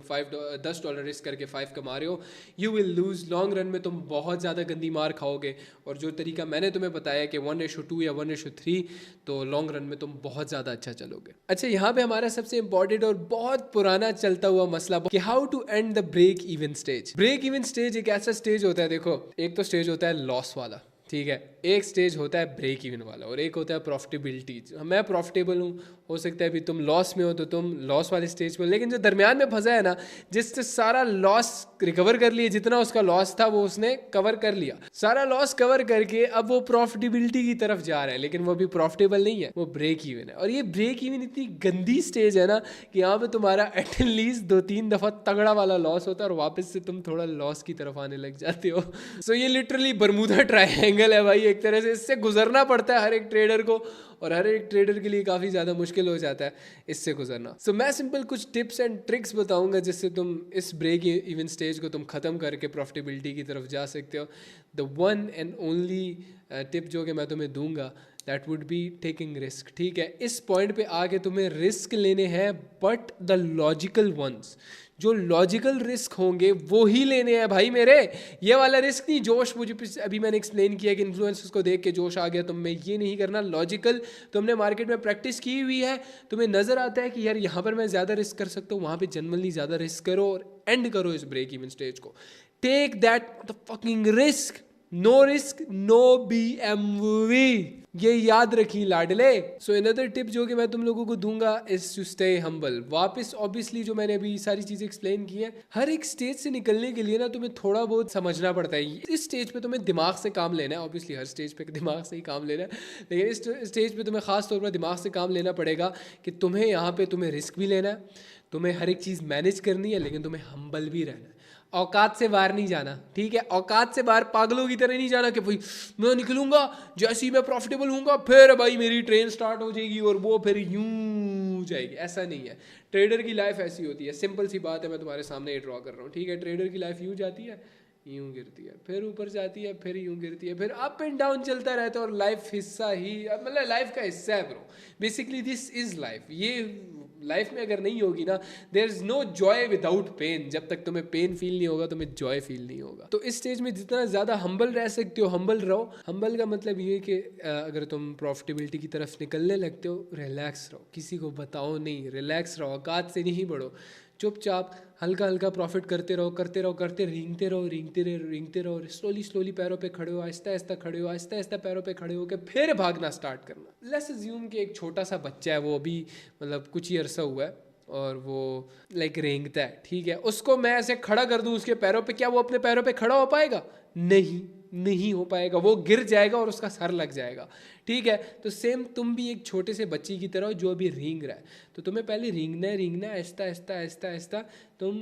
$10 रिस्क करके 5 कमा रहे हो, you will lose. Long run में तुम बहुत ज़्यादा गंदी मार खाओगे। और जो तरीका मैंने तुम्हें बताया कि 1:2 या 1:3, तो लॉन्ग रन में तुम बहुत ज़्यादा अच्छा चलोगे। अच्छा, यहाँ पे हमारा सबसे इंपॉर्टेंट और बहुत पुराना चलता हुआ मसला कि how to end the break even stage. Break even stage एक ऐसा स्टेज होता है, देखो, एक तो स्टेज होता है लॉस वाला, ठीक है, एक स्टेज होता है ब्रेक इवन वाला, और एक होता है प्रॉफिटेबिलिटी। मैं प्रॉफिटेबल हूँ, हो सकता है अभी तुम लॉस में हो तो तुम लॉस वाले स्टेज पर, लेकिन जो दरमियान में फंसा है ना, जिससे सारा लॉस रिकवर कर लिया, जितना उसका लॉस था वो उसने कवर कर लिया, सारा लॉस कवर करके अब वो प्रॉफिटेबिलिटी की तरफ जा रहा है, लेकिन वो भी प्रॉफिटेबल नहीं है, वो ब्रेक इवन है। और ये ब्रेक इवन इतनी गंदी स्टेज है ना कि यहाँ पे तुम्हारा एटलीस्ट 2-3 दफ़ा तगड़ा वाला लॉस होता है और वापस से तुम थोड़ा लॉस की तरफ आने लग जाते हो। सो ये लिटरली बरमूदा ट्रायंगल है भाई, एक तरह से इससे गुजरना पड़ता है हर एक ट्रेडर को, और हर एक ट्रेडर के लिए काफ़ी ज़्यादा मुश्किल हो जाता है इससे गुजरना। सो मैं सिंपल कुछ टिप्स एंड ट्रिक्स बताऊंगा जिससे तुम इस ब्रेक इवन स्टेज को तुम ख़त्म करके प्रॉफिटेबिलिटी की तरफ जा सकते हो। The one and only tip जो कि मैं तुम्हें दूंगा, that would be taking risk, ठीक है। इस पॉइंट पे आके तुम्हें रिस्क लेने हैं, बट द लॉजिकल वंस, जो लॉजिकल रिस्क होंगे वो ही लेने हैं भाई मेरे। ये वाला रिस्क नहीं, जोश, मुझे अभी मैंने एक्सप्लेन किया कि इन्फ्लुएंसर्स को देख के जोश आ गया, तुम्हें ये नहीं करना। लॉजिकल, तुमने मार्केट में प्रैक्टिस की हुई है, तुम्हें नज़र आता है कि यार यहाँ पर मैं ज़्यादा रिस्क कर सकता हूँ, वहाँ पे जनरली ज़्यादा रिस्क करो और एंड करो इस ब्रेक इवन स्टेज को। Take that the fucking risk, no risk no BMV, ये याद रखी लाडले। सो अनदर टिप जो कि मैं तुम लोगों को दूंगा इज टू स्टे हम्बल। वापस ऑब्वियसली जो मैंने अभी सारी चीज़ें एक्सप्लेन की हैं, हर एक स्टेज से निकलने के लिए ना तुम्हें थोड़ा बहुत समझना पड़ता है। इस स्टेज पे तुम्हें दिमाग से काम लेना है, ऑब्वियसली हर स्टेज पे दिमाग से ही काम लेना है, लेकिन इस स्टेज पे तुम्हें खास तौर पर दिमाग से काम लेना पड़ेगा कि तुम्हें यहाँ पे तुम्हें रिस्क भी लेना है, तुम्हें हर एक चीज़ मैनेज करनी है, लेकिन तुम्हें हम्बल भी रहना है। औकात से बाहर नहीं जाना, ठीक है, औकात से बाहर पागलों की तरह नहीं जाना कि भाई मैं निकलूंगा, जैसे ही मैं प्रॉफिटेबल हूँगा फिर भाई मेरी ट्रेन स्टार्ट हो जाएगी और वो फिर यूं जाएगी। ऐसा नहीं है, ट्रेडर की लाइफ ऐसी होती है, सिंपल सी बात है, मैं तुम्हारे सामने ये ड्रॉ कर रहा हूँ, ठीक है। ट्रेडर की लाइफ यूं जाती है, यूं गिरती है, फिर ऊपर जाती है, फिर यूं गिरती है, फिर अप एंड डाउन चलता रहता है, और लाइफ हिस्सा ही, मतलब लाइफ का हिस्सा है bro, basically this is life. ये लाइफ में अगर नहीं होगी ना, there is no joy without pain. जब तक तुम्हें पेन फील नहीं होगा, तुम्हें जॉय फील नहीं होगा। तो इस स्टेज में जितना ज़्यादा हम्बल रह सकते हो हम्बल रहो। हम्बल का मतलब ये कि अगर तुम प्रॉफिटेबिलिटी की तरफ निकलने लगते हो, रिलैक्स रहो, किसी को बताओ नहीं, रिलैक्स रहो, औकात से नहीं बढ़ो, चुपचाप हल्का हल्का प्रॉफिट करते रहो, रेंगते रहो, स्लोली पैरों पे खड़े हो, आहिस्ता आहिस्ता खड़े हो, आहिस्ता आहिस्ता पैरों पे खड़े हो के फिर भागना स्टार्ट करना। लेट्स अज्यूम कि एक छोटा सा बच्चा है, वो अभी मतलब कुछ ही अरसा हुआ है और वो लाइक रेंगता है, ठीक है, उसको मैं ऐसे खड़ा कर दूं उसके पैरों पे, क्या वो अपने पैरों पे खड़ा हो पाएगा? नहीं हो पाएगा, वो गिर जाएगा और उसका सर लग जाएगा, ठीक है। तो सेम तुम भी एक छोटे से बच्चे की तरह हो जो अभी रेंग रहा है। तो तुम्हें पहले रेंगना है, आहिस्ता आहिस्ता तुम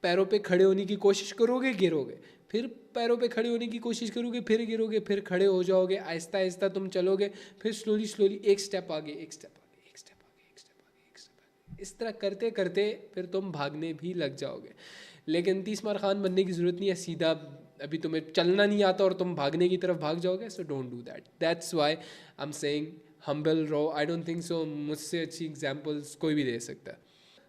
पैरों पे खड़े होने की कोशिश करोगे, गिरोगे, फिर पैरों पे खड़े होने की कोशिश करोगे, फिर गिरोगे, फिर खड़े हो जाओगे, आहिस्ता आहिस्ता तुम चलोगे, फिर स्लोली एक स्टेप आगे, एक स्टेप आगे, एक स्टेप आगे, एक स्टेप आगे, एक स्टेप आगे, इस तरह करते करते फिर तुम भागने भी लग जाओगे। लेकिन 30 मार खान बनने की ज़रूरत नहीं है, सीधा अभी तुम्हें चलना नहीं आता और तुम भागने की तरफ भाग जाओगे। So don't do that, that's why I am saying humble रहो। आई डोंट थिंक सो मुझसे अच्छी एग्जांपल्स कोई भी दे सकता है।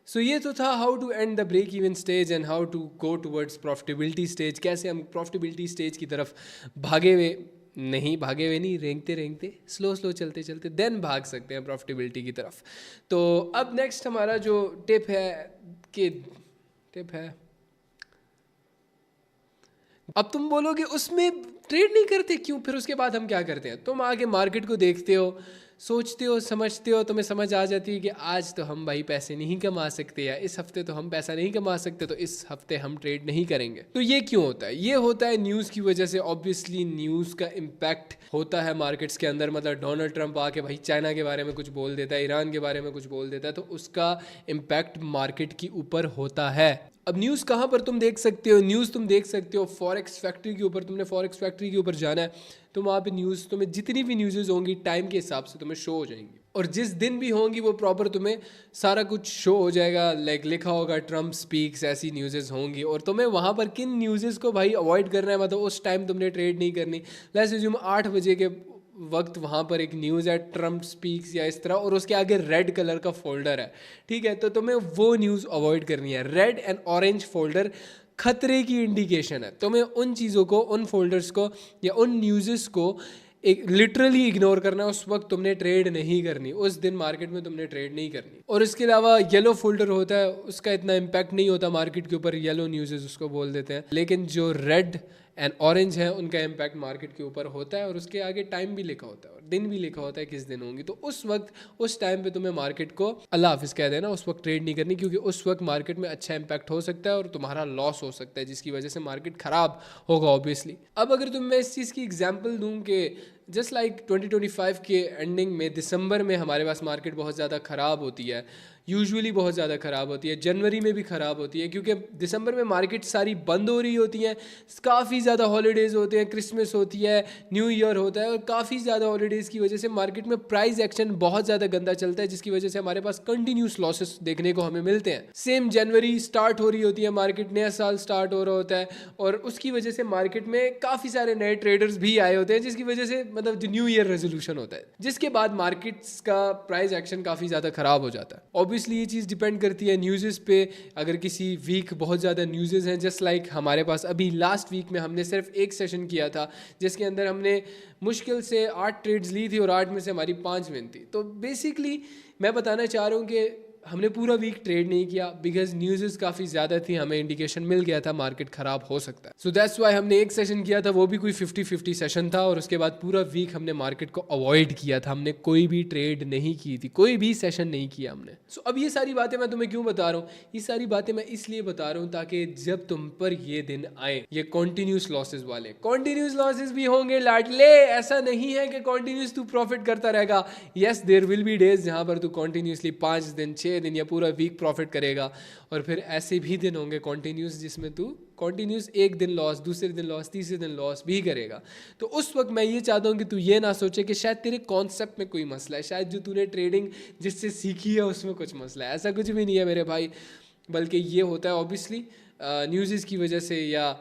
सो ये तो था how to end the break even stage and how to go towards profitability stage. कैसे हम प्रॉफिटेबिलिटी स्टेज की तरफ भागे हुए नहीं, रेंगते स्लो चलते देन भाग सकते हैं प्रॉफिटेबिलिटी की तरफ। तो अब नेक्स्ट हमारा जो टिप है, अब तुम बोलोगे उसमें ट्रेड नहीं करते क्यों? फिर उसके बाद हम क्या करते हैं? तुम आगे मार्केट को देखते हो, सोचते हो, समझते हो, तुम्हें समझ आ जाती है कि आज तो हम भाई पैसे नहीं कमा सकते, या इस हफ्ते तो हम पैसा नहीं कमा सकते, तो इस हफ्ते हम ट्रेड नहीं करेंगे। तो ये क्यों होता है? ये होता है न्यूज़ की वजह से। ऑब्वियसली न्यूज़ का इम्पैक्ट होता है मार्केट्स के अंदर। मतलब डोनाल्ड ट्रंप आके भाई चाइना के बारे में कुछ बोल देता है, ईरान के बारे में कुछ बोल देता है, तो उसका इम्पैक्ट मार्केट के ऊपर होता है। अब न्यूज़ कहाँ पर तुम देख सकते हो? न्यूज़ तुम देख सकते हो फॉरेक्स फैक्ट्री के ऊपर। तुमने फॉरेक्स फैक्ट्री के ऊपर जाना है तो वहाँ पे न्यूज़ तुम्हें जितनी भी न्यूज़ होंगी टाइम के हिसाब से तुम्हें शो हो जाएंगी, और जिस दिन भी होंगी वो प्रॉपर तुम्हें सारा कुछ शो हो जाएगा। लाइक लिखा होगा ट्रम्प स्पीक्स, ऐसी न्यूज़ होंगी, और तुम्हें वहाँ पर किन न्यूज़ को भाई अवॉइड करना है। मतलब उस टाइम तुमने ट्रेड नहीं करनी। लेट्स अज्यूम 8 बजे के वक्त वहाँ पर एक न्यूज़ है ट्रम्प स्पीक्स या इस तरह, और उसके आगे रेड कलर का फोल्डर है, ठीक है, तो तुम्हें वो न्यूज़ अवॉइड करनी है। रेड एंड ऑरेंज फोल्डर खतरे की इंडिकेशन है। तुम्हें उन चीज़ों को, उन फोल्डर्स को या उन न्यूज़ को एक लिटरली इग्नोर करना है। उस वक्त तुमने ट्रेड नहीं करनी, उस दिन मार्केट में तुमने ट्रेड नहीं करनी। और इसके अलावा येलो फोल्डर होता है, उसका इतना इम्पैक्ट नहीं होता मार्केट के ऊपर, येलो न्यूज़ उसको बोल देते हैं। लेकिन जो रेड एंड ऑरेंज है उनका इम्पैक्ट मार्केट के ऊपर होता है, और उसके आगे टाइम भी लिखा होता है और दिन भी लिखा होता है किस दिन होंगी। तो उस वक्त, उस टाइम पे तुम्हें मार्केट को अल्लाह हाफिज़ कह देना, उस वक्त ट्रेड नहीं करनी, क्योंकि उस वक्त मार्केट में अच्छा इम्पैक्ट हो सकता है और तुम्हारा लॉस हो सकता है, जिसकी वजह से मार्केट ख़राब होगा ऑब्वियसली। अब अगर तुम मैं इस चीज़ की एग्जाम्पल दूँ कि जस्ट लाइक 2025 के एंडिंग में, दिसंबर में हमारे पास मार्केट बहुत ज़्यादा ख़राब होती है, यूजुअली बहुत ज़्यादा ख़राब होती है, जनवरी में भी ख़राब होती है, क्योंकि दिसंबर में मार्केट सारी बंद हो रही होती हैं, काफ़ी ज़्यादा हॉलीडेज़ होते हैं, क्रिसमस होती है, न्यू ईयर होता है, और काफ़ी ज़्यादा हॉलीडेज़ की वजह से मार्केट में प्राइस एक्शन बहुत ज़्यादा गंदा चलता है, जिसकी वजह से हमारे पास कंटिन्यूस लॉसेस देखने को हमें मिलते हैं। सेम जनवरी स्टार्ट हो रही होती है मार्केट, नया साल स्टार्ट हो रहा होता है, और उसकी वजह से मार्केट में काफ़ी सारे नए ट्रेडर्स भी आए होते हैं, जिसकी वजह से मतलब जो न्यू ईयर रेजोल्यूशन होता है, जिसके बाद मार्केट्स का प्राइस एक्शन काफ़ी ज़्यादा ख़राब हो जाता है। ऑब्वियसली ये चीज़ डिपेंड करती है न्यूज़ पे। अगर किसी वीक बहुत ज़्यादा न्यूज़ हैं, जस्ट लाइक हमारे पास अभी लास्ट वीक में हमने सिर्फ एक सेशन किया था, जिसके अंदर हमने मुश्किल से 8 ट्रेड्स ली थी और 8 में से हमारी 5 विन थी। तो बेसिकली मैं बताना चाह रहा हूँ कि हमने पूरा वीक ट्रेड नहीं किया, बिकॉज न्यूज़ काफ़ी ज़्यादा थी, हमें इंडिकेशन मिल गया था मार्केट ख़राब हो सकता है। सो दैट्स वाई हमने एक सेशन किया था, वो भी कोई 50-50 सेशन था, और उसके बाद पूरा वीक हमने मार्केट को अवॉइड किया था। हमने कोई भी ट्रेड नहीं की थी, कोई भी सेशन नहीं किया हमने। सो अब ये सारी बातें मैं तुम्हें क्यों बता रहा हूँ? ये सारी बातें मैं इसलिए बता रहा हूँ ताकि जब तुम पर ये दिन आए, ये कॉन्टीन्यूस लॉसेज वाले, कॉन्टीन्यूस लॉसेज भी होंगे लाडले। ऐसा नहीं है कि कॉन्टीन्यूस तू प्रॉफिट करता रहेगा। Yes, there will be days जहाँ पर तू कॉन्टीन्यूसली 5 दिन, 6 दिन या पूरा वीक प्रॉफिट करेगा, और फिर ऐसे भी दिन होंगे कॉन्टीन्यूस जिसमें तू कॉन्टीन्यूस एक दिन लॉस, दूसरे दिन लॉस, तीसरे दिन लॉस भी करेगा। तो उस वक्त मैं ये चाहता हूँ कि तू ये ना सोचे कि शायद तेरे कॉन्सेप्ट में कोई मसला है, शायद जो तूने ट्रेडिंग जिससे सीखी है उसमें कुछ मसला है। ऐसा कुछ भी नहीं है मेरे भाई, बल्कि ये होता है ऑब्वियसली न्यूज़ की वजह से, या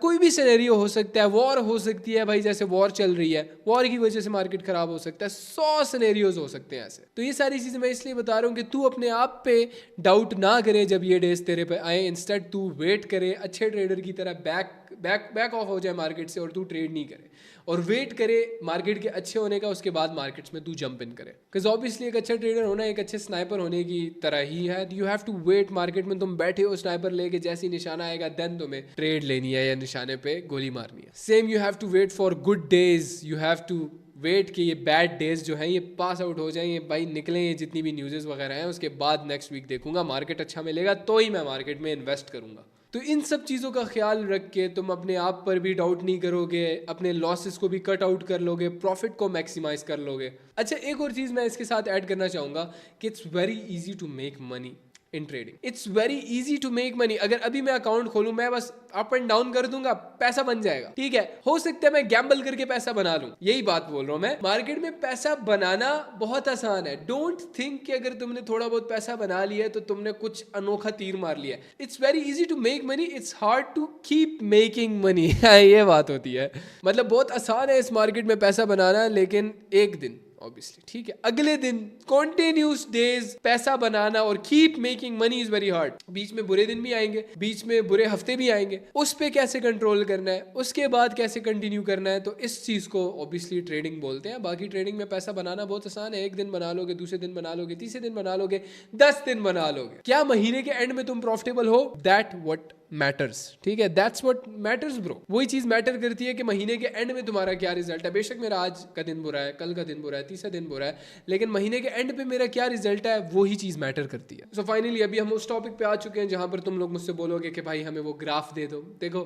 कोई भी सिनेरियो हो सकता है। वॉर हो सकती है भाई, जैसे वॉर चल रही है, वॉर की वजह से मार्केट ख़राब हो सकता है। 100 सिनेरियोज हो सकते हैं ऐसे। तो ये सारी चीज़ें मैं इसलिए बता रहा हूँ कि तू अपने आप पे डाउट ना करे जब ये डेज तेरे पे आए। इंस्टेड तू वेट करे, अच्छे ट्रेडर की तरह बैक ऑफ हो जाए मार्केट से, और तू ट्रेड नहीं करे, और वेट करे मार्केट के अच्छे होने का, उसके बाद मार्केट्स में तू जंप इन करे। बिकॉज ऑब्वियसली एक अच्छा ट्रेडर होना एक अच्छे स्नाइपर होने की तरह ही है। You have to wait, market में तुम बैठे हो स्नाइपर लेके, जैसे ही निशाना आएगा देन तुम्हें ट्रेड लेनी है या निशाने पे गोली मारनी है। Same you have to wait for good days, you have to wait कि ये बैड डेज जो हैं ये पास आउट हो जाएं, ये भाई निकलें, ये जितनी भी न्यूज़ वगैरह हैं, उसके बाद नेक्स्ट वीक देखूंगा मार्केट अच्छा मिलेगा तो ही मैं मार्केट में इन्वेस्ट करूंगा। तो इन सब चीज़ों का ख्याल रख के तुम अपने आप पर भी डाउट नहीं करोगे, अपने लॉसेस को भी कट आउट कर लोगे, प्रॉफिट को मैक्सिमाइज कर लोगे। अच्छा, एक और चीज़ मैं इसके साथ ऐड करना चाहूँगा कि it's very easy to make money in trading. It's very easy to make money. अगर अभी मैं अकाउंट खोलूं, मैं बस अप एंड डाउन कर दूंगा, पैसा बन जाएगा। ठीक है, हो सकता है मैं गैम्बल करके पैसा बना लूं, यही बात बोल रहा हूं मैं। मार्केट में पैसा बनाना बहुत आसान है। डोंट थिंक कि अगर तुमने थोड़ा बहुत पैसा बना लिया है तो तुमने कुछ अनोखा तीर मार लिया है। It's very easy to make money, it's hard to keep making money. ये बात होती है। मतलब बहुत आसान है इस मार्केट में पैसा बनाना, लेकिन एक दिन ऑब्वियसली, ठीक है, अगले दिन कॉन्टिन्यूस डेज पैसा बनाना और keep making money is very hard. बीच में बुरे दिन भी आएंगे, बीच में बुरे हफ्ते भी आएंगे, उस पे कैसे कंट्रोल करना है, उसके बाद कैसे कंटिन्यू करना है, तो इस चीज को ऑब्वियसली ट्रेडिंग बोलते हैं। बाकी ट्रेडिंग में पैसा बनाना बहुत आसान है। एक दिन बना लोगे, दूसरे दिन बना लोगे, तीसरे दिन बना लोगे, 10 दिन बना लोगे। क्या महीने के एंड में तुम प्रॉफिटेबल हो? दैट व्हाट मैटर्स, ठीक है, दैट्स व्हाट मैटर्स ब्रो। वही चीज मैटर करती है कि महीने के एंड में तुम्हारा क्या रिजल्ट है। बेशक मेरा आज का दिन बुरा है, कल का दिन बुरा है, तीसरा दिन बुरा है, लेकिन महीने के एंड पे मेरा क्या रिजल्ट है वही चीज मैटर करती है। सो फाइनली अभी हम उस टॉपिक पे आ चुके हैं जहां पर तुम लोग मुझसे बोलोगे कि भाई हमें वो ग्राफ दे दो। देखो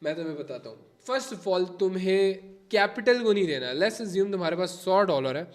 मैं तुम्हें बताता हूँ, फर्स्ट ऑफ ऑल तुम्हें कैपिटल को नहीं देना। लेट्स अज्यूम तुम्हारे पास $100 है,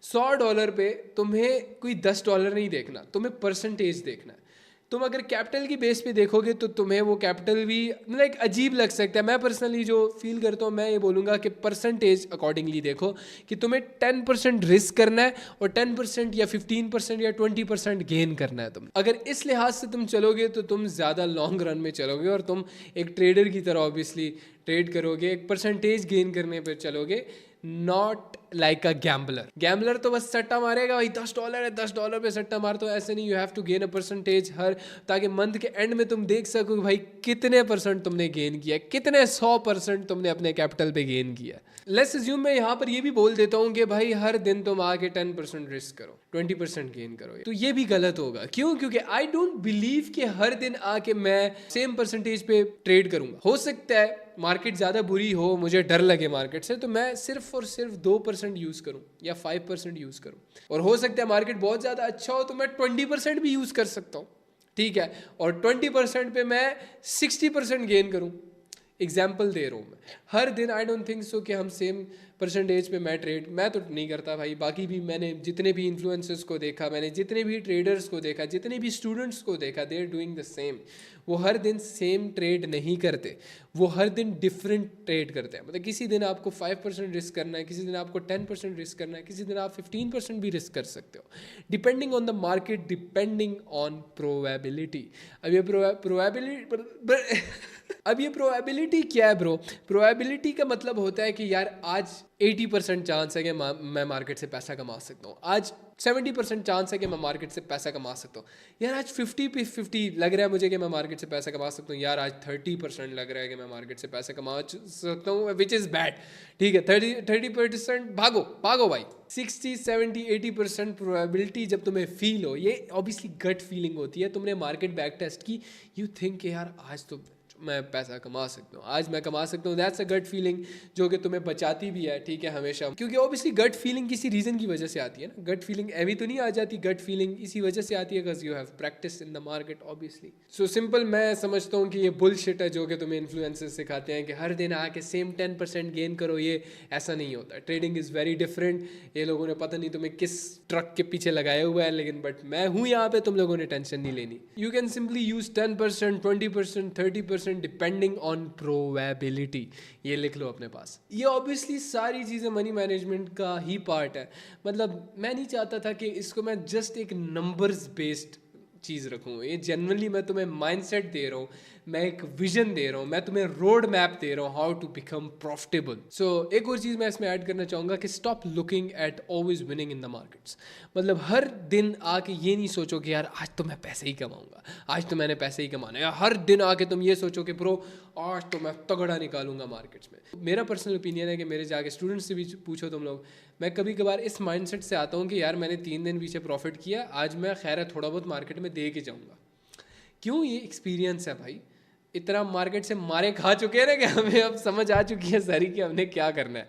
$100 पे तुम्हें कोई $10 नहीं देखना, तुम्हें परसेंटेज देखना है। तुम अगर कैपिटल की बेस पे देखोगे तो तुम्हें वो कैपिटल भी मतलब एक अजीब लग सकता है। मैं पर्सनली जो फील करता हूँ मैं ये बोलूँगा कि परसेंटेज अकॉर्डिंगली देखो कि तुम्हें 10% रिस्क करना है और 10% या 15% या 20% गेन करना है। तुम अगर इस लिहाज से तुम चलोगे तो तुम ज़्यादा लॉन्ग रन में चलोगे और तुम एक ट्रेडर की तरह ऑब्वियसली ट्रेड करोगे, एक परसेंटेज गेन करने पर चलोगे, not like a gambler. Gambler तो बस सट्टा मारेगा, भाई $10 है, $10 पे सट्टा मार। तो ऐसे नहीं, you have to gain a percentage हर, ताकि मंथ के एंड में तुम देख सको कि भाई कितने परसेंट तुमने गेन किया, कितने 100% तुमने अपने कैपिटल पे गेन किया। लेट्स अज्यूम मैं यहाँ पर ये भी बोल देता हूँ कि भाई हर दिन तुम आके 10% रिस्क करो, 20% गेन करो, तो ये भी गलत होगा। क्यों? क्योंकि आई डोंट बिलीव कि हर दिन आके मैं सेम परसेंटेज पे ट्रेड करूंगा। हो सकता है मार्केट ज़्यादा बुरी हो, मुझे डर लगे मार्केट से, तो मैं सिर्फ और सिर्फ 2% यूज़ करूं या 5% यूज़ करूं। और हो सकता है मार्केट बहुत ज़्यादा अच्छा हो तो मैं 20% भी यूज़ कर सकता हूं, ठीक है, और 20% पे मैं 60% गेन करूं। एग्जाम्पल दे रहा हूँ मैं। हर दिन आई डोंट थिंक सो कि हम सेम परसेंटेज पे मैं तो नहीं करता भाई। बाकी भी मैंने जितने भी इन्फ्लुएंसर्स को देखा, मैंने जितने भी ट्रेडर्स को देखा, जितने भी स्टूडेंट्स को देखा, they are doing the same. वो हर दिन सेम ट्रेड नहीं करते, वो हर दिन डिफरेंट ट्रेड करते हैं। मतलब किसी दिन आपको 5% रिस्क करना है, किसी दिन आपको 10% रिस्क करना है, किसी दिन आप 15% भी रिस्क कर सकते हो, depending on the market, depending on probability. अब ये प्रोबेबिलिटी क्या है ब्रो? प्रोबेबिलिटी का मतलब होता है कि यार आज 80% चांस है कि मैं मार्केट से पैसा कमा सकता हूँ, आज 70% चांस है कि मैं मार्केट से पैसा कमा सकता हूँ, यार आज 50-50 लग रहा है मुझे कि मैं मार्केट से पैसा कमा सकता हूँ, यार आज 30% लग रहा है कि मैं मार्केट से पैसा कमा सकता हूँ, विच इज़ बैड, ठीक है। 30% भागो भाई। 60-70-80% प्रोबेबिलिटी जब तुम्हें फील हो, ये ऑब्वियसली गट फीलिंग होती है। तुमने मार्केट बैक टेस्ट की, यू थिंक कि यार आज तो मैं पैसा कमा सकता हूँ, आज मैं कमा सकता हूँ। दैट्स अ गट फीलिंग जो कि तुम्हें बचाती भी है, ठीक है, हमेशा। क्योंकि ऑब्वियसली गट फीलिंग किसी रीज़न की वजह से आती है ना। गट फीलिंग ऐवी तो नहीं आ जाती, गट फीलिंग इसी वजह से आती है because you have practice in the market obviously. So simple मैं समझता हूँ कि ये बुलशिट है जो कि तुम्हें इन्फ्लुएंसर्स सिखाते हैं कि हर दिन आके सेम 10% गेन करो। ये ऐसा नहीं होता। Trading is very different. ये लोगों ने पता नहीं तुम्हें किस ट्रक के पीछे लगाया हुआ है, लेकिन बट मैं हूँ यहाँ पे, तुम लोगों ने टेंशन नहीं लेनी। You can simply use 10%, 20%, 30% depending on probability. ये लिख लो अपने पास। ये ऑब्वियसली सारी चीज़ें मनी मैनेजमेंट का ही पार्ट है। मतलब मैं नहीं चाहता था कि इसको मैं जस्ट एक नंबर्स बेस्ड चीज़ रखूँ। ये जनरली मैं तुम्हें माइंडसेट दे रहा हूँ, मैं एक विजन दे रहा हूँ, मैं तुम्हें रोड मैप दे रहा हूँ हाउ टू बिकम प्रॉफिटेबल। सो एक और चीज़ मैं इसमें ऐड करना चाहूँगा कि stop looking at always winning in the markets. मतलब हर दिन आके ये नहीं सोचो कि यार आज तो मैं पैसे ही कमाऊंगा, आज तो मैंने पैसे ही कमाना है। या हर दिन आके तुम ये सोचो कि ब्रो आज तो मैं तगड़ा निकालूंगा मार्केट्स में। मेरा पर्सनल ओपिनियन है कि मेरे जाके स्टूडेंट्स से भी पूछो तुम लोग, मैं कभी कभार इस माइंडसेट से आता हूँ कि यार मैंने 3 दिन पीछे प्रॉफिट किया, आज मैं खैर है थोड़ा बहुत मार्केट में दे के जाऊँगा। क्यों? ये एक्सपीरियंस है भाई। इतना मार्केट से मारे खा चुके हैं ना कि हमें अब समझ आ चुकी है सारी कि हमने क्या करना है।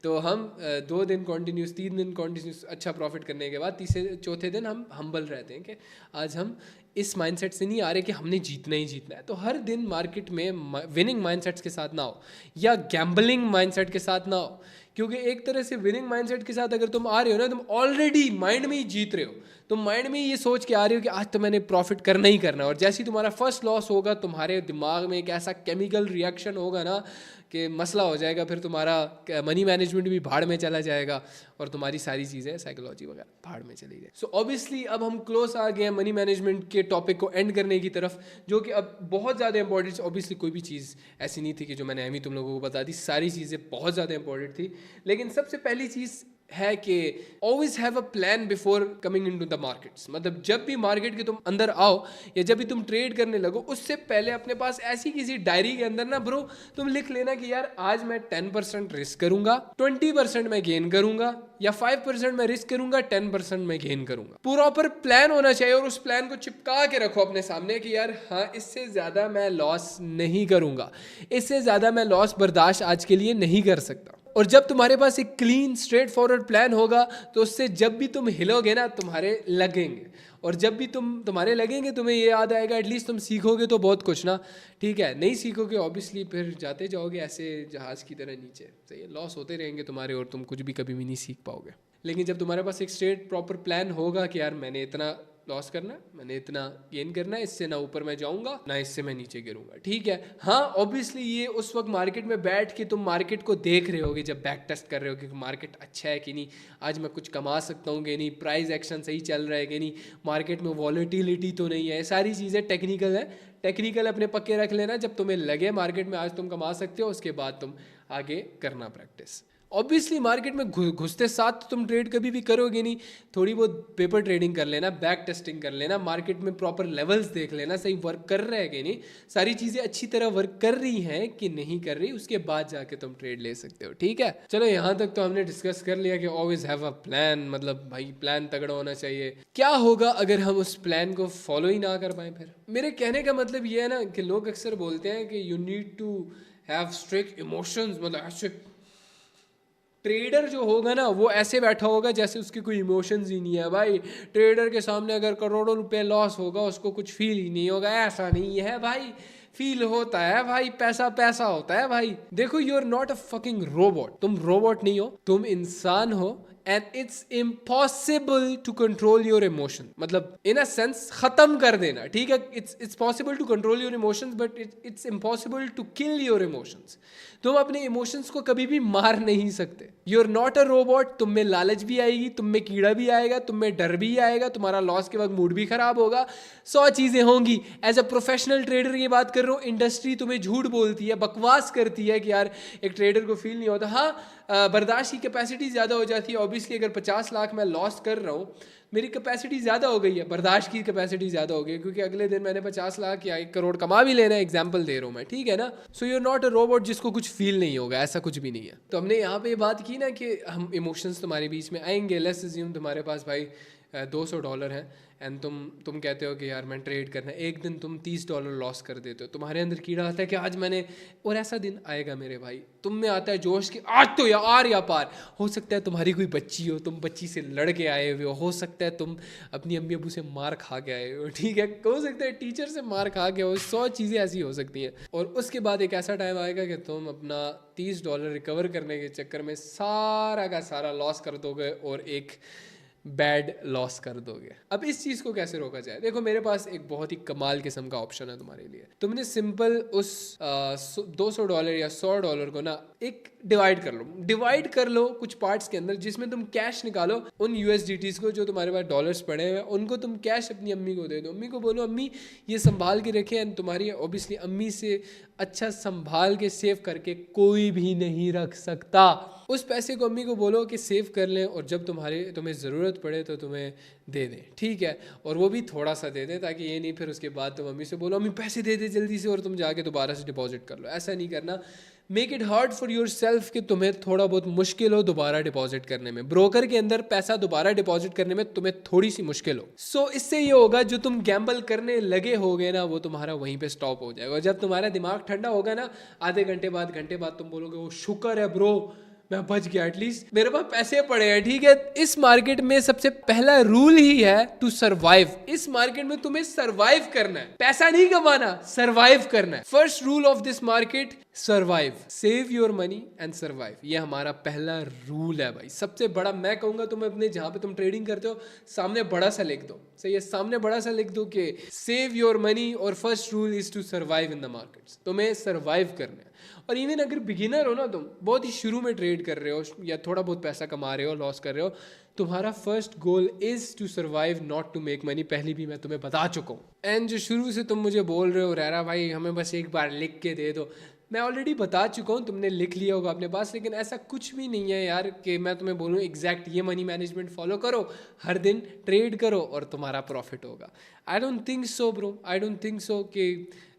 तो हम 2 दिन कॉन्टीन्यूस, 3 दिन कॉन्टीन्यूस अच्छा प्रॉफिट करने के बाद तीसरे चौथे दिन हम हम्बल रहते हैं कि आज हम इस माइंडसेट से नहीं आ रहे कि हमने जीतना ही जीतना है। तो हर दिन मार्केट में विनिंग माइंडसेट्स के साथ ना हो या गैम्बलिंग माइंडसेट के साथ ना हो। क्योंकि एक तरह से विनिंग माइंडसेट के साथ अगर तुम आ रहे हो ना, तुम ऑलरेडी माइंड में ही जीत रहे हो। तुम माइंड में ये सोच के आ रहे हो कि आज तो मैंने प्रॉफिट करना ही करना है। और जैसे ही तुम्हारा फर्स्ट लॉस होगा, तुम्हारे दिमाग में एक ऐसा केमिकल रिएक्शन होगा ना कि मसला हो जाएगा। फिर तुम्हारा मनी मैनेजमेंट भी भाड़ में चला जाएगा और तुम्हारी सारी चीज़ें साइकोलॉजी वगैरह भाड़ में चली जाए। सो ऑब्वियसली अब हम क्लोज आ गए हैं मनी मैनेजमेंट के टॉपिक को एंड करने की तरफ, जो कि अब बहुत ज़्यादा इंपॉर्टेंट। ऑब्वियसली कोई भी चीज़ ऐसी नहीं थी कि जो मैंने अहमी तुम लोगों को बता दी, सारी चीज़ें बहुत ज़्यादा इंपॉर्टेंट थी। लेकिन सबसे पहली चीज़ है कि always have a plan before coming into the markets. मतलब जब भी मार्केट के तुम अंदर आओ या जब भी तुम ट्रेड करने लगो, उससे पहले अपने पास ऐसी किसी डायरी के अंदर ना ब्रो तुम लिख लेना कि यार आज मैं 10% रिस्क करूंगा, 20% मैं गेन करूंगा, या 5% मैं रिस्क करूंगा, 10% मैं गेन करूंगा। प्रॉपर प्लान होना चाहिए और उस प्लान को चिपका के रखो अपने सामने कि यार हाँ, इससे ज्यादा मैं लॉस नहीं करूंगा, इससे ज्यादा मैं लॉस बर्दाश्त आज के लिए नहीं कर सकता। और जब तुम्हारे पास एक क्लीन स्ट्रेट फॉरवर्ड प्लान होगा तो उससे जब भी तुम हिलोगे ना तुम्हारे लगेंगे, और जब भी तुम्हारे लगेंगे तुम्हें ये याद आएगा, एटलीस्ट तुम सीखोगे तो बहुत कुछ ना। ठीक है, नहीं सीखोगे ऑब्वियसली फिर जाते जाओगे ऐसे जहाज़ की तरह नीचे, सही है, लॉस होते रहेंगे तुम्हारे और तुम कुछ भी कभी भी नहीं सीख पाओगे। लेकिन जब तुम्हारे पास एक स्ट्रेट प्रॉपर प्लान होगा कि यार मैंने इतना लॉस करना है, मैंने इतना गेन करना है, इससे ना ऊपर मैं जाऊंगा ना इससे मैं नीचे गिरूंगा। ठीक है, हाँ ऑब्वियसली ये उस वक्त मार्केट में बैठ के तुम मार्केट को देख रहे होगे, जब बैक टेस्ट कर रहे हो कि मार्केट अच्छा है कि नहीं, आज मैं कुछ कमा सकता हूँ कि नहीं, प्राइस एक्शन सही चल रहा है कि नहीं, मार्केट में वॉलेटिलिटी तो नहीं है। ये सारी चीज़ें टेक्निकल है, टेक्निकल अपने पक्के रख लेना। जब तुम्हें लगे मार्केट में आज तुम कमा सकते हो, उसके बाद तुम आगे करना प्रैक्टिस। ऑब्वियसली मार्केट में घुसते साथ तो तुम ट्रेड कभी भी करोगे नहीं, थोड़ी बहुत पेपर ट्रेडिंग कर लेना, बैक टेस्टिंग कर लेना, मार्केट में प्रॉपर लेवल्स देख लेना सही वर्क कर रहे हैं कि नहीं, सारी चीज़ें अच्छी तरह वर्क कर रही हैं कि नहीं कर रही, उसके बाद जाके तुम ट्रेड ले सकते हो। ठीक है, चलो यहाँ तक तो हमने डिस्कस कर लिया कि ऑलवेज हैव अ प्लान, मतलब भाई प्लान तगड़ा होना चाहिए। क्या होगा अगर हम उस प्लान को फॉलो ही ना कर पाए? फिर मेरे कहने का मतलब ये है ना कि लोग अक्सर बोलते हैं कि you need to have strict emotions, मतलब ऐसे ट्रेडर जो होगा ना वो ऐसे बैठा होगा जैसे उसके कोई इमोशंस ही नहीं है। भाई ट्रेडर के सामने अगर करोड़ों रुपए लॉस होगा उसको कुछ फील ही नहीं होगा, ऐसा नहीं है भाई, फील होता है भाई, पैसा पैसा होता है भाई। देखो you are not a fucking robot, तुम रोबोट नहीं हो, तुम इंसान हो, and it's impossible to control your emotion. मतलब इन अ सेंस खत्म कर देना, ठीक है, it's possible to control your emotions but it's impossible to kill your emotions. तुम अपने इमोशंस को कभी भी मार नहीं सकते। You are not a robot, तुम में लालच भी आएगी, तुम में कीड़ा भी आएगा, तुम में डर भी आएगा, तुम्हारा लॉस के वक्त मूड भी खराब होगा, 100 चीजें होंगी। एज अ प्रोफेशनल ट्रेडर ये बात कर रहा हूँ, इंडस्ट्री तुम्हें झूठ बोलती है, बकवास करती है कि यार एक ट्रेडर को फील नहीं होता। हाँ बर्दाश्त की कैपेसिटी ज़्यादा हो जाती है। ऑब्वियसली अगर 50 लाख मैं लॉस कर रहा हूँ, मेरी कैपेसिटी ज़्यादा हो गई है, बर्दाश्त की कैपेसिटी ज़्यादा हो गई है, क्योंकि अगले दिन मैंने 50 लाख या 1 करोड़ कमा भी लेना है, एग्जाम्पल दे रहा हूँ मैं, ठीक है ना। So you are not a robot जिसको कुछ फील नहीं होगा, ऐसा कुछ भी नहीं है। तो हमने यहाँ पे बात की ना कि हम इमोशंस तुम्हारे बीच में आएंगे। लेट्स अज्यूम तुम्हारे पास भाई $200 हैं एंड तुम कहते हो कि यार मैं ट्रेड करना है, एक दिन तुम $30 लॉस कर देते हो, तुम्हारे अंदर कीड़ा आता है कि आज मैंने, और ऐसा दिन आएगा मेरे भाई, तुम में आता है जोश कि आज तो यार या पार। हो सकता है तुम्हारी कोई बच्ची हो, तुम बच्ची से लड़ के आए हुए हो सकता है तुम अपनी अम्मी अबू से मार खा के आए हो, ठीक है, हो सकता है टीचर से मार खा के हो, 100 चीज़ें ऐसी हो सकती हैं। और उसके बाद एक ऐसा टाइम आएगा कि तुम अपना $30 रिकवर करने के चक्कर में सारा का सारा लॉस कर दोगे और एक बैड लॉस कर दोगे। अब इस चीज़ को कैसे रोका जाए? देखो मेरे पास एक बहुत ही कमाल किस्म का ऑप्शन है तुम्हारे लिए। तुमने सिंपल उस $200 या $100 को ना एक डिवाइड कर लो कुछ पार्ट्स के अंदर, जिसमें तुम कैश निकालो उन USDTs को जो तुम्हारे पास डॉलर्स पड़े हुए हैं, उनको तुम कैश अपनी अम्मी को दे दो। अम्मी को बोलो अम्मी ये संभाल के रखे, एंड तुम्हारी ऑब्वियसली अम्मी से अच्छा संभाल के सेव करके कोई भी नहीं रख सकता। उस पैसे को अम्मी को बोलो कि सेव कर लें और जब तुम्हें ज़रूरत पड़े तो तुम्हें दे दें, ठीक है, और वो भी थोड़ा सा दे दें, ताकि ये नहीं फिर उसके बाद तुम अम्मी से बोलो अम्मी पैसे दे दे जल्दी से, और तुम जाके दोबारा से डिपॉजिट कर लो। ऐसा नहीं करना। Make it hard for your self कि तुम्हें थोड़ा बहुत मुश्किल हो दोबारा डिपॉजिट करने में। ब्रोकर के अंदर पैसा दोबारा डिपॉजिट करने में तुम्हें थोड़ी सी मुश्किल हो। सो इससे ये होगा जो तुम गैम्बल करने लगे होगे ना वो तुम्हारा वहीं पे स्टॉप हो जाएगा। जब तुम्हारा दिमाग ठंडा होगा ना, आधे घंटे बाद तुम बोलोगे वो शुक्र है ब्रो मैं बच गया, एटलीस्ट मेरे पास पैसे पड़े हैं, ठीक है। इस मार्केट में सबसे पहला रूल ही है टू सरवाइव। इस मार्केट में तुम्हें सरवाइव करना है, पैसा नहीं कमाना, सरवाइव करना है। First rule of this market, survive, save your money and survive. ये हमारा पहला रूल है भाई, सबसे बड़ा। मैं कहूंगा तुम अपने जहां पे तुम ट्रेडिंग करते हो सामने बड़ा सा लिख दो, सही है, सामने बड़ा सा लिख दो कि सेव योर मनी और first rule is to survive in the markets. तुम्हें सरवाइव करना है। और इवन अगर बिगिनर हो ना, तुम बहुत ही शुरू में ट्रेड कर रहे हो या थोड़ा बहुत पैसा कमा रहे हो, लॉस कर रहे हो, तुम्हारा first goal is to survive, not to make money. पहली भी मैं तुम्हें बता चुका हूँ। एंड जो शुरू से तुम मुझे बोल रहे हो रहरा भाई हमें बस एक बार लिख के दे दो, मैं ऑलरेडी बता चुका हूँ, तुमने लिख लिया होगा अपने पास, लेकिन ऐसा कुछ भी नहीं है यार कि मैं तुम्हें बोलूँ एग्जैक्ट ये मनी मैनेजमेंट फॉलो करो, हर दिन ट्रेड करो और तुम्हारा प्रॉफिट होगा। आई don't think so bro, I don't think सो कि